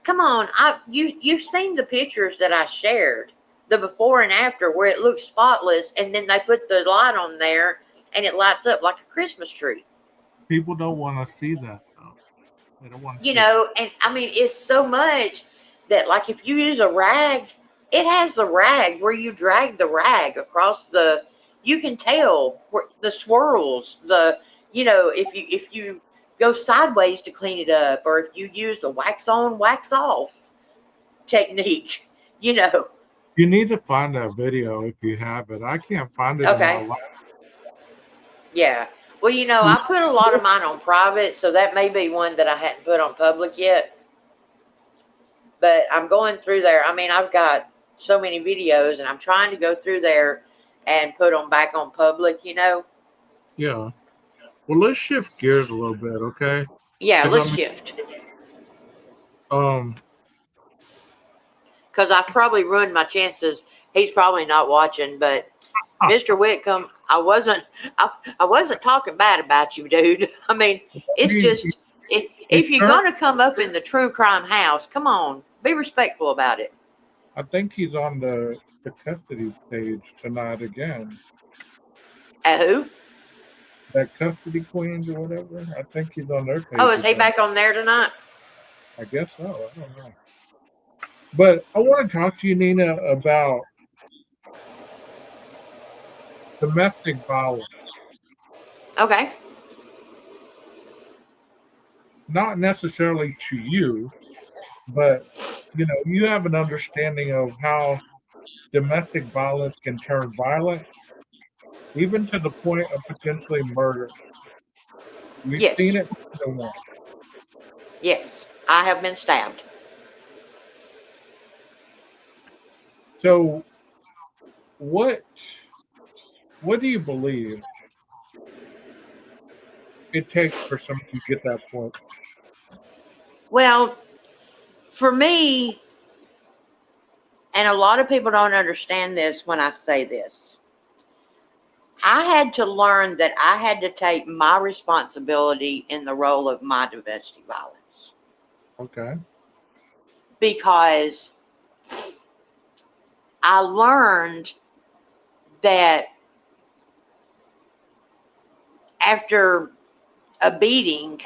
come on, you've seen the pictures that I shared, the before and after, where it looks spotless, and then they put the light on there, and it lights up like a Christmas tree.
People don't want to see that, though. They don't want to.
And I mean, it's so much that, like, if you use a rag, it has the rag where you drag the rag across you can tell where the swirls, if you go sideways to clean it up, or if you use the wax on, wax off technique,
You need to find that video if you have it. I can't find it.
Okay.
In my life.
Yeah. Well, I put a lot of mine on private, so that may be one that I hadn't put on public yet. But I'm going through there. I mean, I've got so many videos, and I'm trying to go through there and put them back on public,
Yeah. Well, let's shift gears a little bit, okay?
Yeah, let's shift. Because I probably ruined my chances. He's probably not watching, but Mr. Whitcomb, I wasn't talking bad about you, dude. I mean, it's just if you're gonna come up in the true crime house, come on, be respectful about it.
I think he's on the custody page tonight again.
Who?
That Custody Queens or whatever. I think he's on their page.
Oh, is he back on there tonight?
I guess so. I don't know. But I want to talk to you, Nina, about domestic violence.
Okay.
not necessarily to you, but you have an understanding of how domestic violence can turn violent, even to the point of potentially murder. We've
Yes.
seen it more than once.
Yes. I have been stabbed.
So, what do you believe it takes for someone to get that point?
Well, for me, and a lot of people don't understand this when I say this, I had to learn that I had to take my responsibility in the role of my domestic violence.
Okay.
Because I learned that after a beating,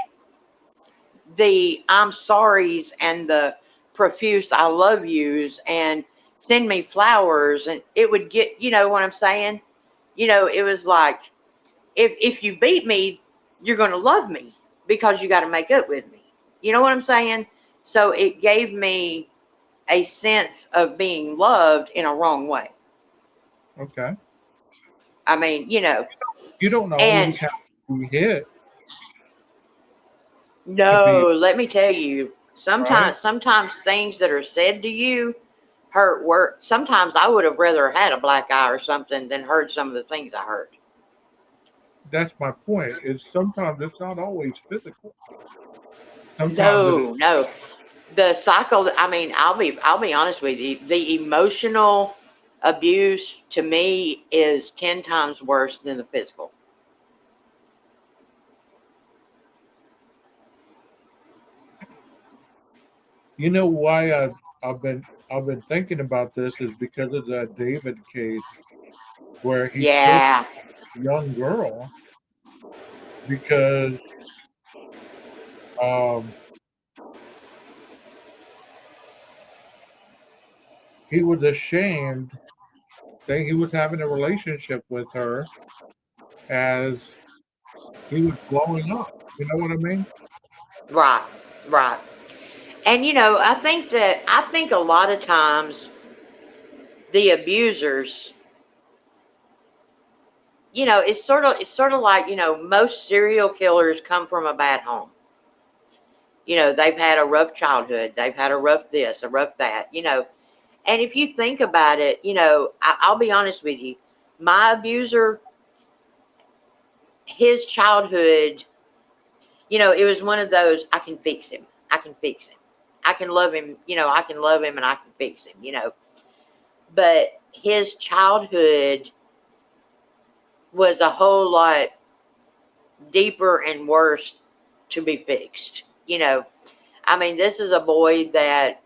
the I'm sorry's and the profuse I love yous and send me flowers, and it would get, you know what I'm saying? It was like, if you beat me, you're going to love me because you got to make up with me. You know what I'm saying? So it gave me a sense of being loved in a wrong way.
Okay.
I mean,
You don't
and
always have to be hit to be
no, let me tell you,
right.
sometimes things that are said to you hurt work. Sometimes I would have rather had a black eye or something than heard some of the things I heard.
That's my point. Is sometimes it's not always physical. Sometimes it is.
No. The cycle, I mean, I'll be honest with you, the emotional abuse to me is 10 times worse than the physical.
You know why I've been thinking about this is because of that David case where he killed
Yeah.
a young girl because um, he was ashamed that he was having a relationship with her as he was blowing up. You know what I mean?
Right. Right. And I think a lot of times the abusers, it's sort of like, most serial killers come from a bad home. They've had a rough childhood, they've had a rough this, a rough that, And if you think about it, I'll be honest with you, my abuser, his childhood, it was one of those, I can fix him. I can fix him. I can love him, I can love him and I can fix him. But his childhood was a whole lot deeper and worse to be fixed. I mean, this is a boy that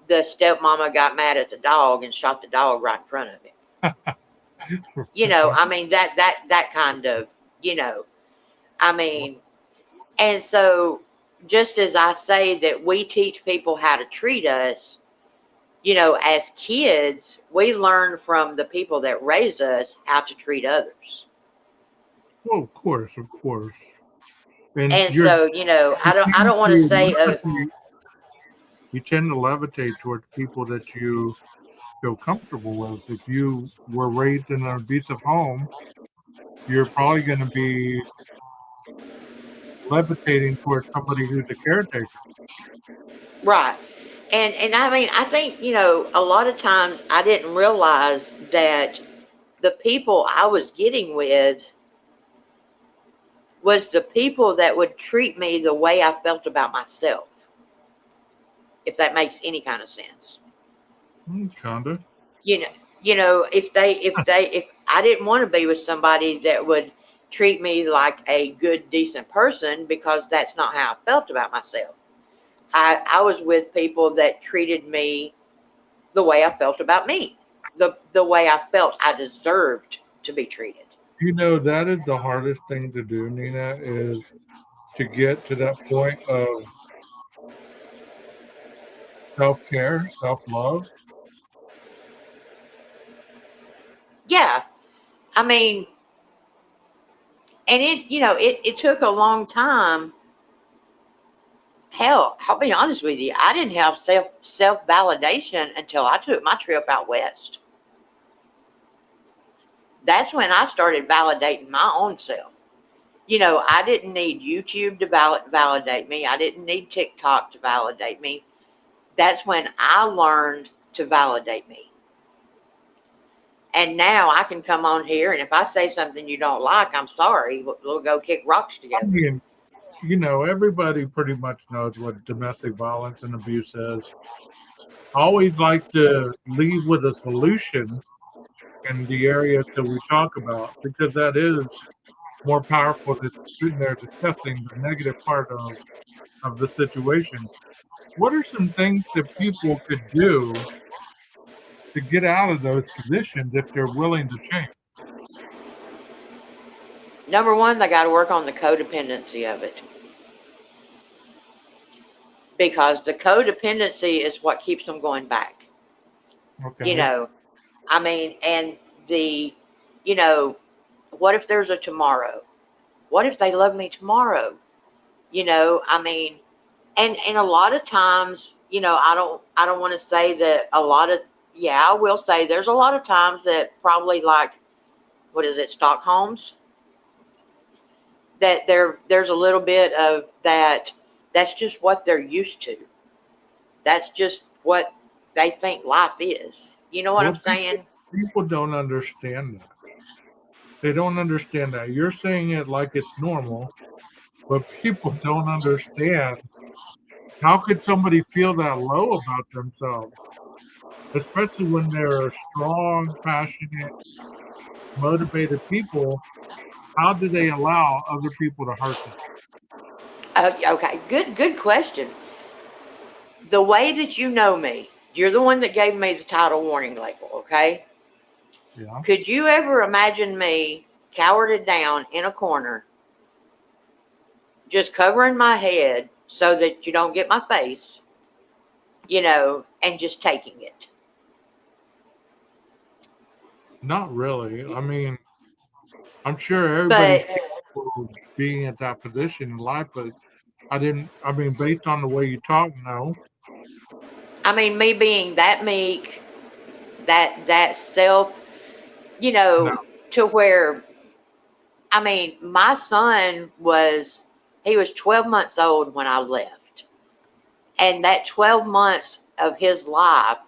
the stepmama got mad at the dog and shot the dog right in front of him. I mean, that kind of, you know, I mean, and so just as I say that we teach people how to treat us, as kids, we learn from the people that raise us how to treat others.
Well, of course, of course. And
And so,
you
I
tend
don't want to
to
say,
levitate, you tend to levitate towards people that you feel comfortable with. If you were raised in an abusive home, you're probably going to be levitating towards somebody who's a caretaker.
right. And I mean, I think, a lot of times I didn't realize that the people I was getting with was the people that would treat me the way I felt about myself, if that makes any kind of sense.
Kinda.
You know, if I didn't want to be with somebody that would treat me like a good, decent person because that's not how I felt about myself. I was with people that treated me the way I felt about me, the way I felt I deserved to be treated.
That is the hardest thing to do, Nina, is to get to that point of self-care, self-love.
Yeah, I mean, and it took a long time hell, I'll be honest with you, I didn't have self-validation until I took my trip out west. That's when I started validating my own self. You know, I didn't need YouTube to validate me. I didn't need TikTok to validate me. That's when I learned to validate me. And now I can come on here, and if I say something you don't like, I'm sorry. We'll go kick rocks together.
I mean, you know, everybody pretty much knows what domestic violence and abuse is. I always like to leave with a solution in the areas that we talk about, because that is more powerful than sitting there discussing the negative part of the situation. What are some things that people could do to get out of those positions if they're willing to change?
Number one, they got to work on the codependency of it. Because the codependency is what keeps them going back.
Okay.
You know, I mean, and the, you know, what if there's a tomorrow? What if they love me tomorrow? You know, I mean, and a lot of times, you know, I don't want to say that a lot of, yeah, I will say there's a lot of times that probably like, what is it, Stockholm's? That there's a little bit of that. That's just what they're used to. That's just what they think life is. You know what I'm saying?
People don't understand that. They don't understand that. You're saying it like it's normal, but people don't understand. How could somebody feel that low about themselves? Especially when they're strong, passionate, motivated people. How do they allow other people to hurt them?
Okay, good question. The way that you know me, you're the one that gave me the title warning label, okay?
Yeah.
Could you ever imagine me cowered down in a corner, just covering my head so that you don't get my face, you know, and just taking it?
Not really. I mean, I'm sure everybody's capable of being at that position in life, but I mean, based on the way you talk, no.
I mean, me being that meek, that self, you know,
No.
to where, I mean, my son he was 12 months old when I left. And that 12 months of his life,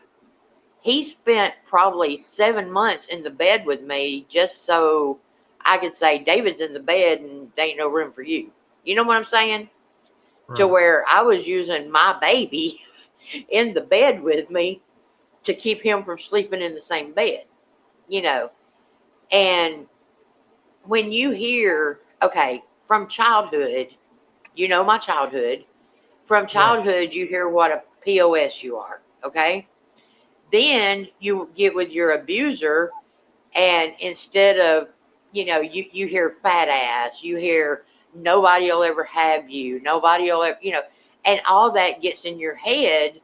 he spent probably 7 months in the bed with me just so I could say, David's in the bed and there ain't no room for you. You know what I'm saying?
Right.
To where I was using my baby in the bed with me to keep him from sleeping in the same bed, you know. And when you hear, okay, from childhood, you know my childhood, from childhood you hear what a POS you are, okay? Then you get with your abuser, and instead of, you know, you hear fat ass, you hear nobody will ever have you, nobody will ever, you know, and all that gets in your head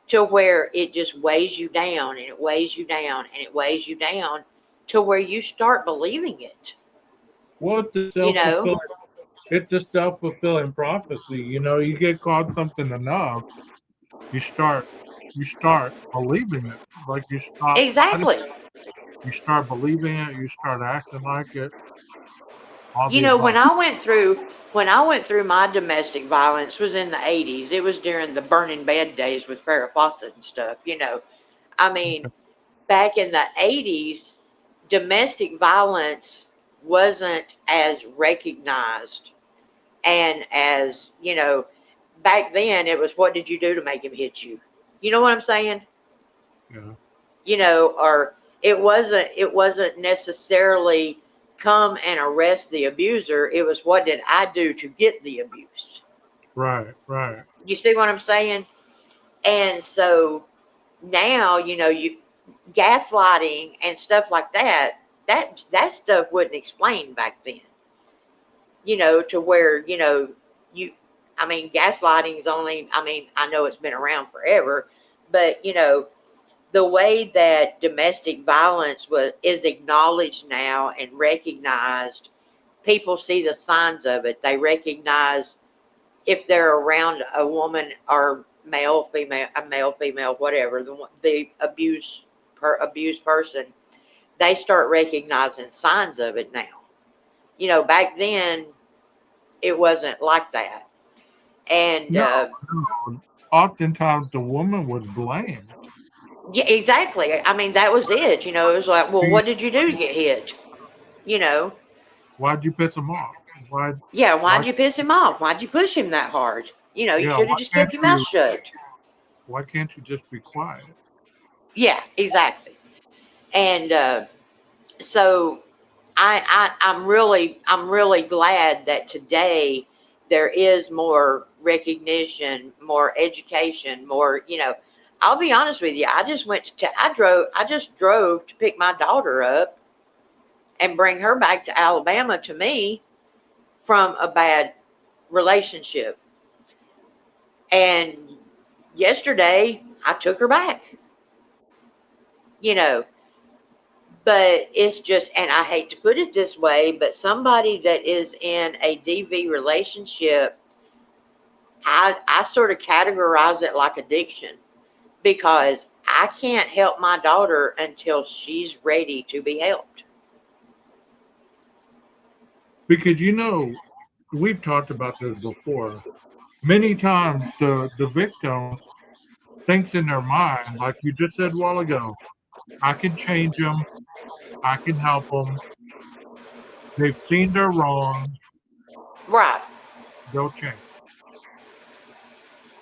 to where it just weighs you down and it weighs you down and it weighs you down to where you start believing it.
Well,
You know?
it's a self-fulfilling prophecy. You know, you get called something enough, you start believing it. Like you
Exactly.
start believing it, you start acting like it. All
You
the
know,
above.
when I went through my domestic violence was in the 80s. It was during the burning bed days with Farrah Fawcett and stuff, you know. I mean, back in the 80s, domestic violence wasn't as recognized, and as, you know, back then it was, what did you do to make him hit you? You know what I'm saying?
Yeah.
You know, or it wasn't necessarily come and arrest the abuser. It was, what did I do to get the abuse?
Right.
You see what I'm saying? And so now, you know, you gaslighting and stuff like that stuff wasn't explained back then. You know, to where, you know, I mean, gaslighting's only, I mean, I know it's been around forever, but, you know, the way that domestic violence is acknowledged now and recognized, people see the signs of it. They recognize if they're around a woman or male, female, a male, female, whatever, the abused person, they start recognizing signs of it now. You know, back then it wasn't like that. And
No. Oftentimes the woman was blamed.
yeah, exactly. I mean, that was it. You know, it was like, well, what did you do to get hit? You know,
Why'd you piss him off?
why'd
why'd
you piss him off? Why'd you push him that hard? You know, you
Yeah,
should have just kept your mouth shut.
Why can't you just be quiet?
Yeah, exactly. And so I'm really glad that today there is more recognition, more education, more, you know. I'll be honest with you. I just drove to pick my daughter up and bring her back to Alabama to me from a bad relationship. And yesterday I took her back. You know, but it's just, and I hate to put it this way, but somebody that is in a DV relationship, I sort of categorize it like addiction, because I can't help my daughter until she's ready to be helped.
Because, you know, we've talked about this before. Many times the victim thinks in their mind, like you just said a while ago, I can change them, I can help them. They've seen their wrong,
Right,
they'll change.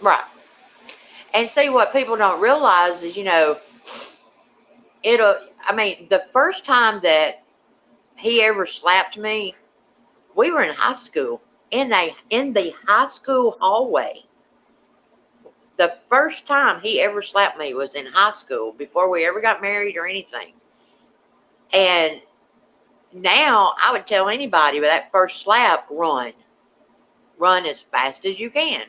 right. And see, what people don't realize is, you know, I mean, the first time that he ever slapped me, we were in high school, in the high school hallway. The first time he ever slapped me was in high school, before we ever got married or anything. And now I would tell anybody with that first slap, run as fast as you can.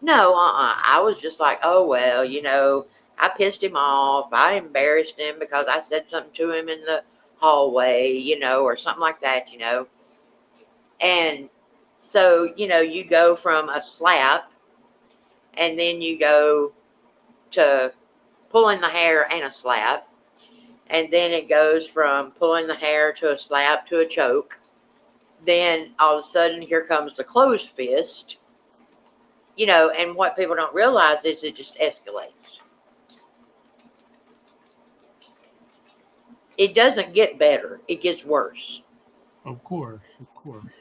No, I was just like, oh well, you know, I pissed him off, I embarrassed him because I said something to him in the hallway, you know, or something like that, you know. And so, you know, you go from a slap, and then you go to pulling the hair and a slap, and then it goes from pulling the hair to a slap to a choke. Then all of a sudden, here comes the closed fist, you know. And what people don't realize is it just escalates. It doesn't get better, it gets worse.
Of course, of course.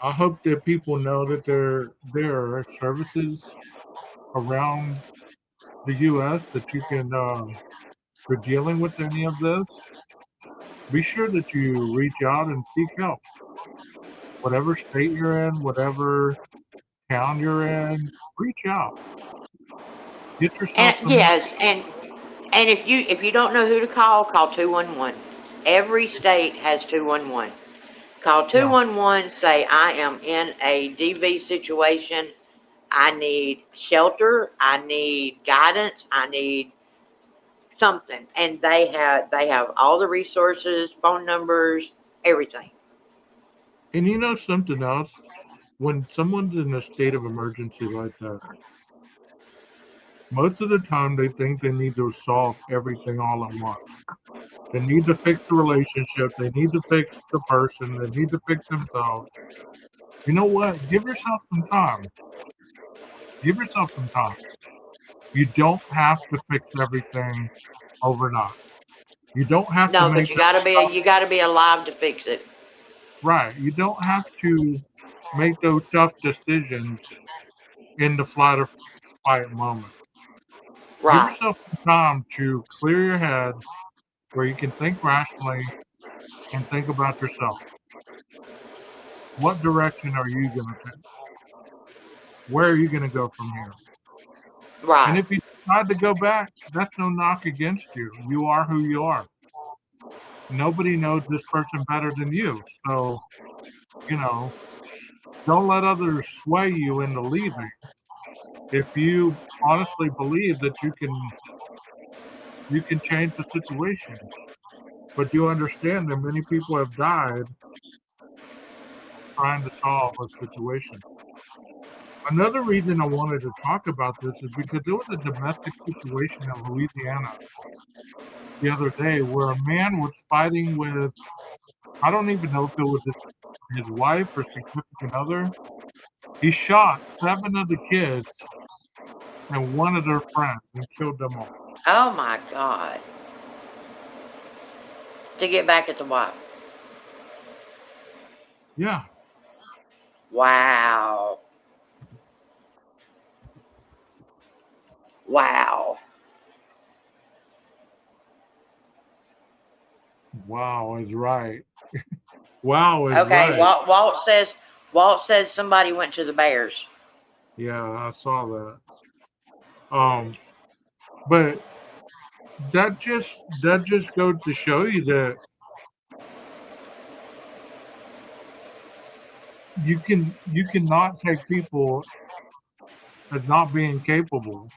I hope that people know that there are services around the U.S. that you can, for dealing with any of this. Be sure that you reach out and seek help. Whatever state you're in, whatever town you're in, reach out. Get yourself
And
some.
yes, and if you don't know who to call 211. Every state has 211. Call 211, say, I am in a DV situation. I need shelter. I need guidance. I need something. And they have all the resources, phone numbers, everything.
And you know something else? When someone's in a state of emergency like that, most of the time they think they need to solve everything all at once. They need to fix the relationship. They need to fix the person. They need to fix themselves. You know what? Give yourself some time. Give yourself some time. You don't have to fix everything overnight. You don't have to
No,
make
but you gotta be alive to fix it.
right. You don't have to make those tough decisions in the flight or fight moment. Give
Right.
yourself some time to clear your head where you can think rationally and think about yourself. What direction are you going to take? Where are you going to go from here?
Right.
And if you decide to go back, that's no knock against you. You are who you are. Nobody knows this person better than you. So, you know, don't let others sway you into leaving. If you honestly believe that you can change the situation, but you understand that many people have died trying to solve a situation. Another reason I wanted to talk about this is because there was a domestic situation in Louisiana the other day where a man was fighting with, I don't even know if it was his wife or significant other. He shot 7 of the kids and one of their friends and killed them all.
Oh my God. To get back at the wife.
Yeah.
Wow. Wow.
Wow is right. Wow is
Okay,
right.
Walt says somebody went to the Bears.
Yeah, I saw that. But that just goes to show you that you cannot take people as not being capable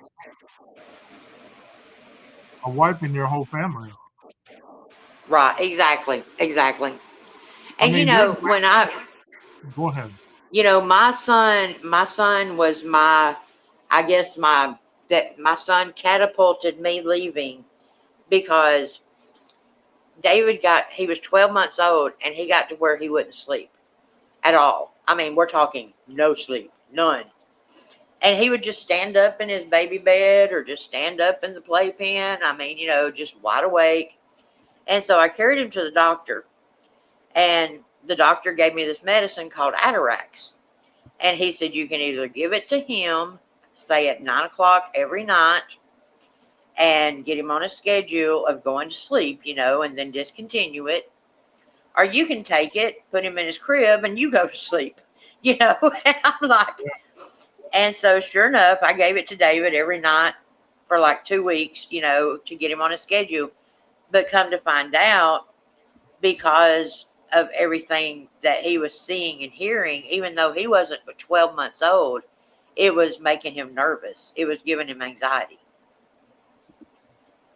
of wiping your whole family.
Right, exactly.
I
And
mean, go ahead.
my son was I guess my son catapulted me leaving because he was 12 months old and he got to where he wouldn't sleep at all. I mean, we're talking no sleep, none. And he would just stand up in his baby bed or just stand up in the playpen. I mean, just wide awake. And so I carried him to the doctor, and the doctor gave me this medicine called Atarax. And he said, you can either give it to him, say at 9 o'clock every night, and get him on a schedule of going to sleep, and then discontinue it. Or you can take it, put him in his crib, and you go to sleep, And I'm like, and so sure enough, I gave it to David every night for like 2 weeks, to get him on a schedule. But come to find out, because of everything that he was seeing and hearing, even though he wasn't but 12 months old, it was making him nervous. It was giving him anxiety.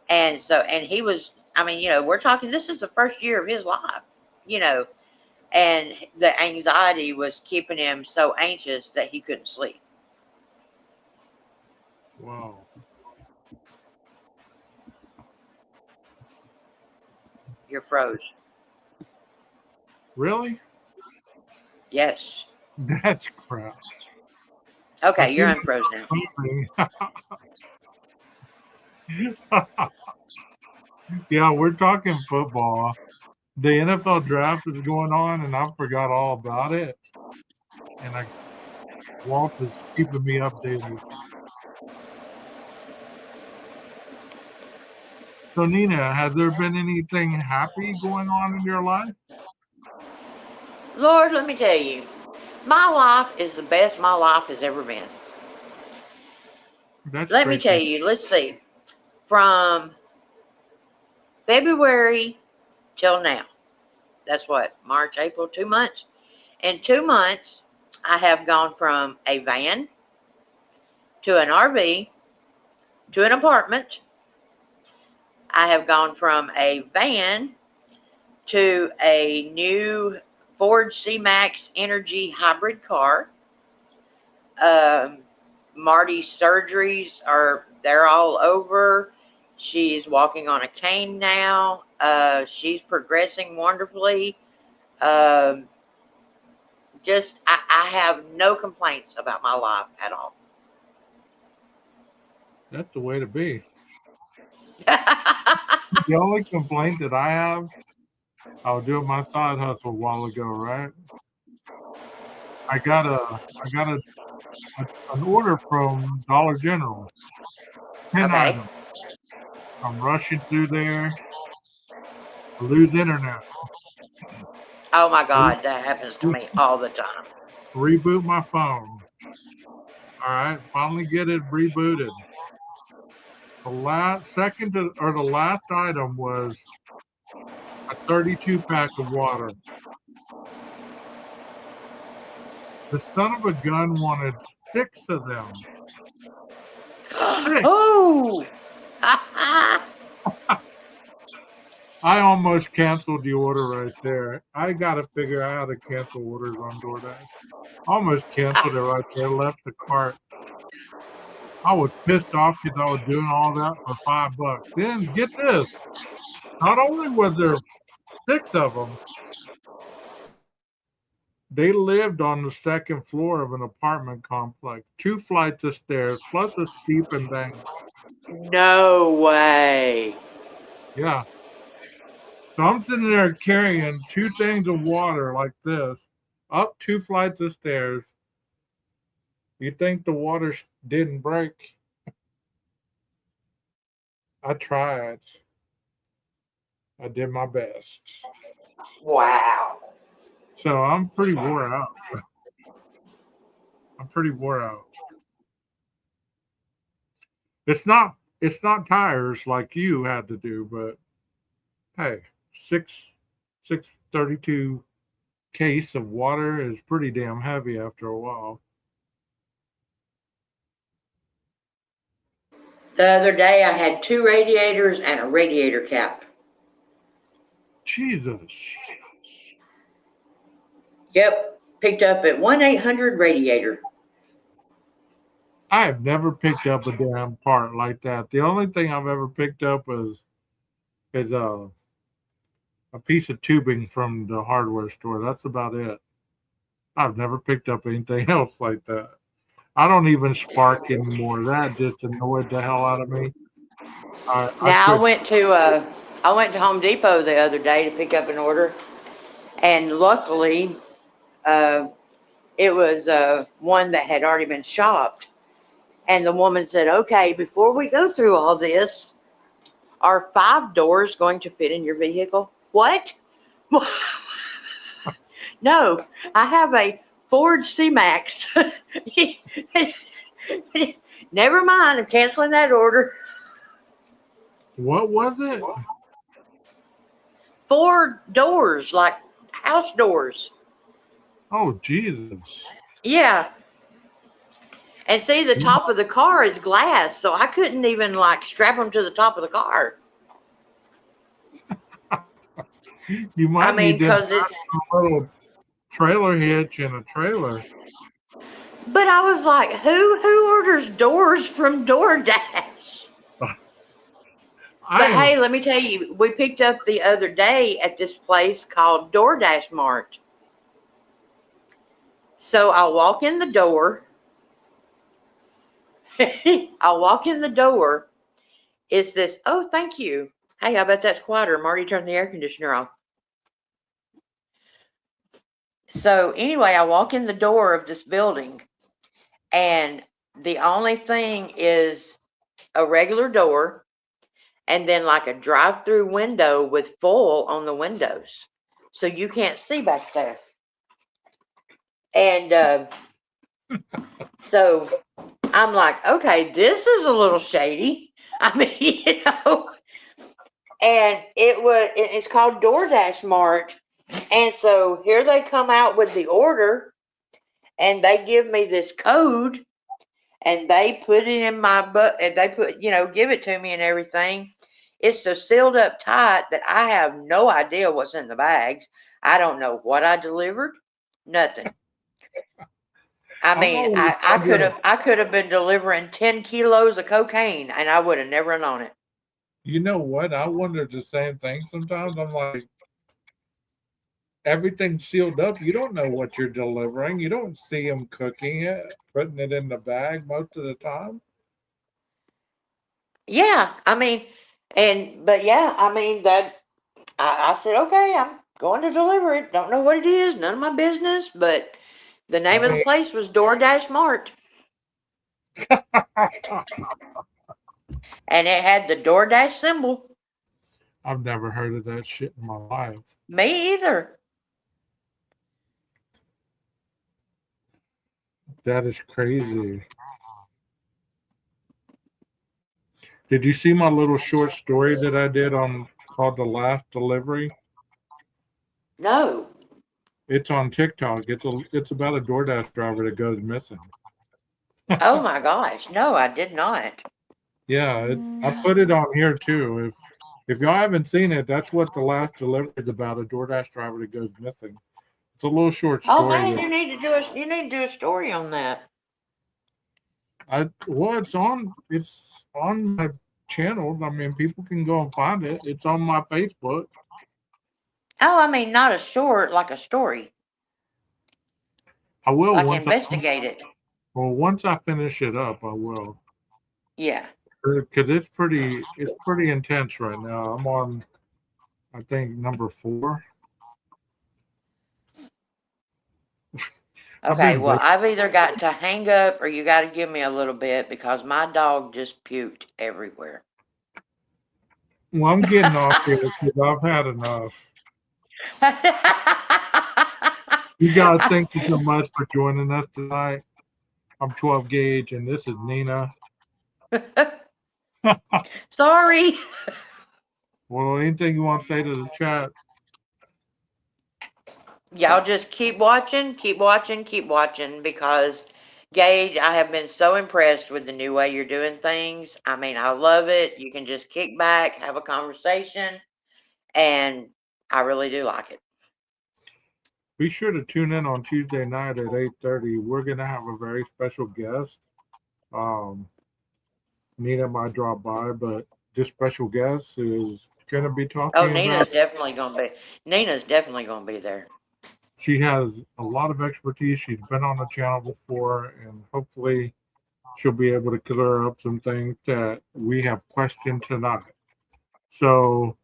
And so, and he was, I mean, we're talking, this is the first year of his life, and the anxiety was keeping him so anxious that he couldn't sleep.
Wow.
You're froze.
Really?
Yes.
That's crap.
Okay, you're unfroze now.
Yeah, we're talking football. The NFL draft is going on, and I forgot all about it. And Walt is keeping me updated. So, Nina, has there been anything happy going on in your life?
Lord, let me tell you, my life is the best my life has ever been. Let me tell you, let's see, from February till now, that's what, March, April, 2 months. In 2 months, I have gone from a van to an RV to an apartment. I have gone from a van to a new Ford C-Max Energy hybrid car. Marty's surgeries they're all over. She's walking on a cane now. She's progressing wonderfully. I have no complaints about my life at all.
That's the way to be. The only complaint that I have, I was doing my side hustle a while ago, right? I got an order from Dollar General. 10 items. I'm rushing through there. I lose internet.
Oh my God, that happens to me all the time.
Reboot my phone. All right, finally get it rebooted. The last item was a 32-pack of water. The son of a gun wanted 6 of them. 6.
Oh!
I almost canceled the order right there. I got to figure out how to cancel orders on DoorDash. Almost canceled it right there, left the cart. I was pissed off because I was doing all that for $5. Then get this. Not only was there 6 of them, they lived on the second floor of an apartment complex, 2 flights of stairs, plus a steep embankment.
No way.
Yeah. So I'm sitting there carrying 2 things of water like this, up 2 flights of stairs. You think the water didn't break? I tried. I did my best.
Wow.
So I'm pretty wore out. I'm pretty wore out. It's not tires like you had to do, but hey, 632 case of water is pretty damn heavy after a while.
The other day I had 2 radiators and a radiator cap.
Jesus.
Yep, picked up at 1-800-RADIATOR.
I have never picked up a damn part like that. The only thing I've ever picked up is a piece of tubing from the hardware store. That's about it. I've never picked up anything else like that. I don't even spark anymore. That just annoyed the hell out of me.
I went to Home Depot the other day to pick up an order, and luckily, it was one that had already been shopped. And the woman said, "Okay, before we go through all this, are 5 doors going to fit in your vehicle?" What? No, I have a Ford C-Max. Never mind, I'm canceling that order.
What was it?
4 doors, like house doors.
Oh, Jesus.
Yeah. And see, the top of the car is glass, so I couldn't even strap them to the top of the car.
You might need
because
a little trailer hitch and a trailer.
But I was like, who orders doors from DoorDash? But hey, let me tell you, we picked up the other day at this place called DoorDash Mart. So I walk in the door. It's this, oh, thank you. Hey, I bet that's quieter. I'm already turned the air conditioner off. So anyway, I walk in the door of this building, and the only thing is a regular door, and then like a drive-through window with foil on the windows, so you can't see back there. And so I'm like, okay, this is a little shady. I mean, and it's called DoorDash Mart. And so here they come out with the order, and they give me this code, and they put it in my butt, and they give it to me and everything. It's so sealed up tight that I have no idea what's in the bags. I don't know what I delivered. Nothing. I mean, I could have been delivering 10 kilos of cocaine, and I would have never known it.
You know what? I wonder the same thing sometimes. I'm like, everything's sealed up. You don't know what you're delivering. You don't see them cooking it, putting it in the bag most of the time.
Yeah, I mean, that I said, okay, I'm going to deliver it. Don't know what it is, none of my business, but the name of the place was DoorDash Mart. And it had the DoorDash symbol.
I've never heard of that shit in my life.
Me either.
That is crazy. Did you see my little short story that I did called The Last Delivery?
No.
It's on TikTok. It's about a DoorDash driver that goes missing.
Oh my gosh. No, I did not.
Yeah, I put it on here too. If y'all haven't seen it, that's what the last delivery is about, a DoorDash driver that goes missing. It's a little short story.
Oh man, you need to do a story on that.
It's on my channel. I mean, people can go and find it. It's on my Facebook.
Oh, I mean, not a short, like a story.
I will
like
once
investigate it.
Well, once I finish it up, I will.
Yeah.
Because it's pretty intense right now. I'm on, I think, number 4.
Okay, well, I've either got to hang up or you got to give me a little bit because my dog just puked everywhere.
Well, I'm getting off here because I've had enough. You guys, thank you so much for joining us tonight. I'm 12 Gage, and this is Nina.
Sorry.
Well, anything you want to say to the chat?
Y'all just keep watching because, Gage, I have been so impressed with the new way you're doing things. I mean, I love it. You can just kick back, have a conversation, and I really do like it.
Be sure to tune in on Tuesday night at 8:30. We're going to have a very special guest. Nina might drop by, but this special guest is going to be talking
Nina's definitely going to be there.
She has a lot of expertise. She's been on the channel before, and hopefully she'll be able to clear up some things that we have questioned tonight. So,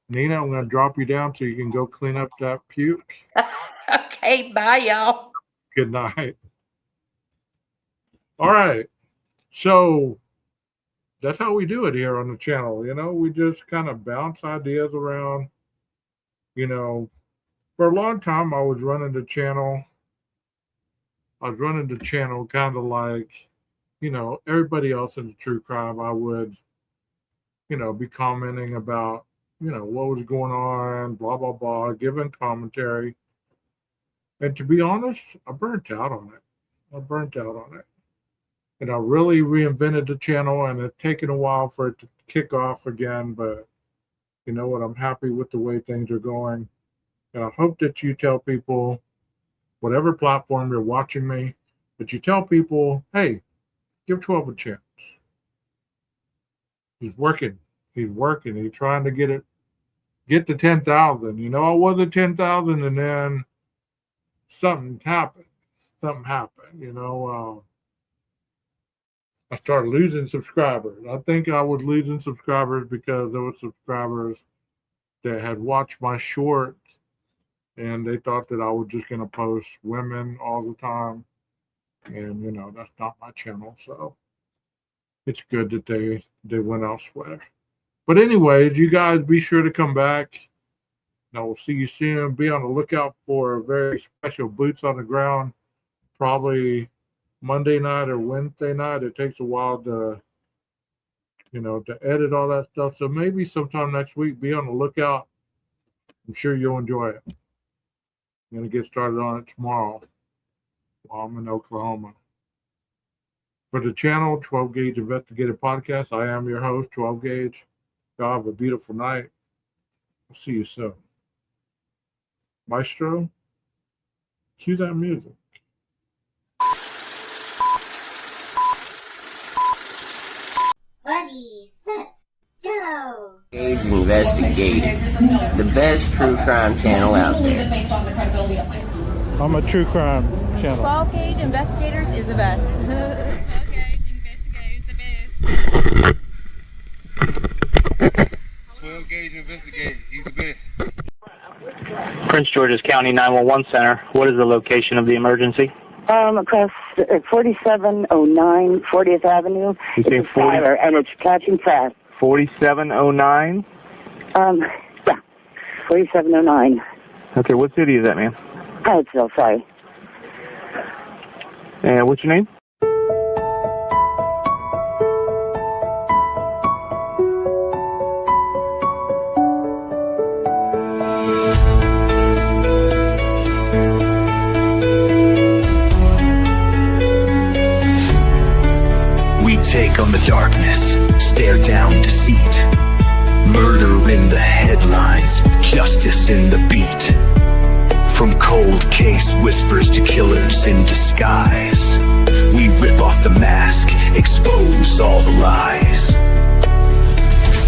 Nina, I'm going to drop you down so you can go clean up that puke.
Okay, bye, y'all.
Good night. All right. So, that's how we do it here on the channel. You know, we just kind of bounce ideas around. You know, for a long time, I was running the channel kind of like, you know, everybody else in the true crime. I would, you know, be commenting about, you know, what was going on, blah, blah, blah, giving commentary. And to be honest, I burnt out on it. And I really reinvented the channel, and it's taken a while for it to kick off again. But you know what? I'm happy with the way things are going. And I hope that you tell people, whatever platform you're watching me, that you tell people, hey, give 12 a chance. He's working. He's trying to get to 10,000. You know, I was at 10,000, and then something happened. You know, I started losing subscribers. I think I was losing subscribers because there were subscribers that had watched my shorts, and they thought that I was just going to post women all the time. And, you know, that's not my channel. So it's good that they went elsewhere. But anyways, you guys be sure to come back. And I will see you soon. Be on the lookout for a very special Boots on the Ground, probably Monday night or Wednesday night. It takes a while to, you know, to edit all that stuff. So maybe sometime next week, be on the lookout. I'm sure you'll enjoy it. I'm going to get started on it tomorrow while I'm in Oklahoma. For the channel, 12 Gage Investigative Podcast, I am your host, 12 Gage. Y'all have a beautiful night. I'll see you soon. Maestro, cue that music.
Ready, set, go!
Gage Investigating, the best true crime channel out there.
I'm a true crime channel.
12 Gage Investigators is the best.
12 Gage Investigators, the best.
12 Gage Investigators, he's the best.
Prince George's County 911 Center. What is the location of the emergency?
Across 4709 40th Avenue.
You say
it's a fire, and it's catching fast.
4709?
Yeah, 4709.
Okay, what city is that, ma'am?
Hyattsville, sorry.
And what's your name?
We take on the darkness, stare down deceit, Murder in the headlines, justice in the beat. From cold case whispers to killers in disguise, we rip off the mask, expose all the lies.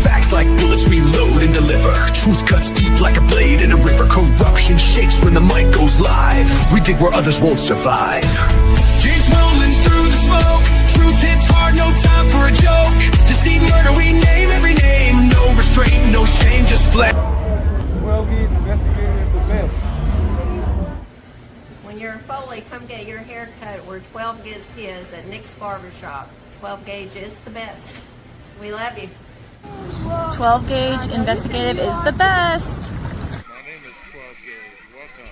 Facts like bullets we load and deliver. Truth cuts deep like a blade in a river. Corruption shakes when the mic goes live. We dig where others won't survive. Gage rolling through the smoke. Truth hits hard, no time for a joke. To see murder, we name every name. No restraint, no shame, just flat.
Well, Gage investigator is the best.
When you're in Foley, come get your hair cut where 12 gets his at Nick's Barbershop. 12 Gauge is the best. We love you.
12 Gauge Investigative is the best.
My name is 12 Gage. Welcome.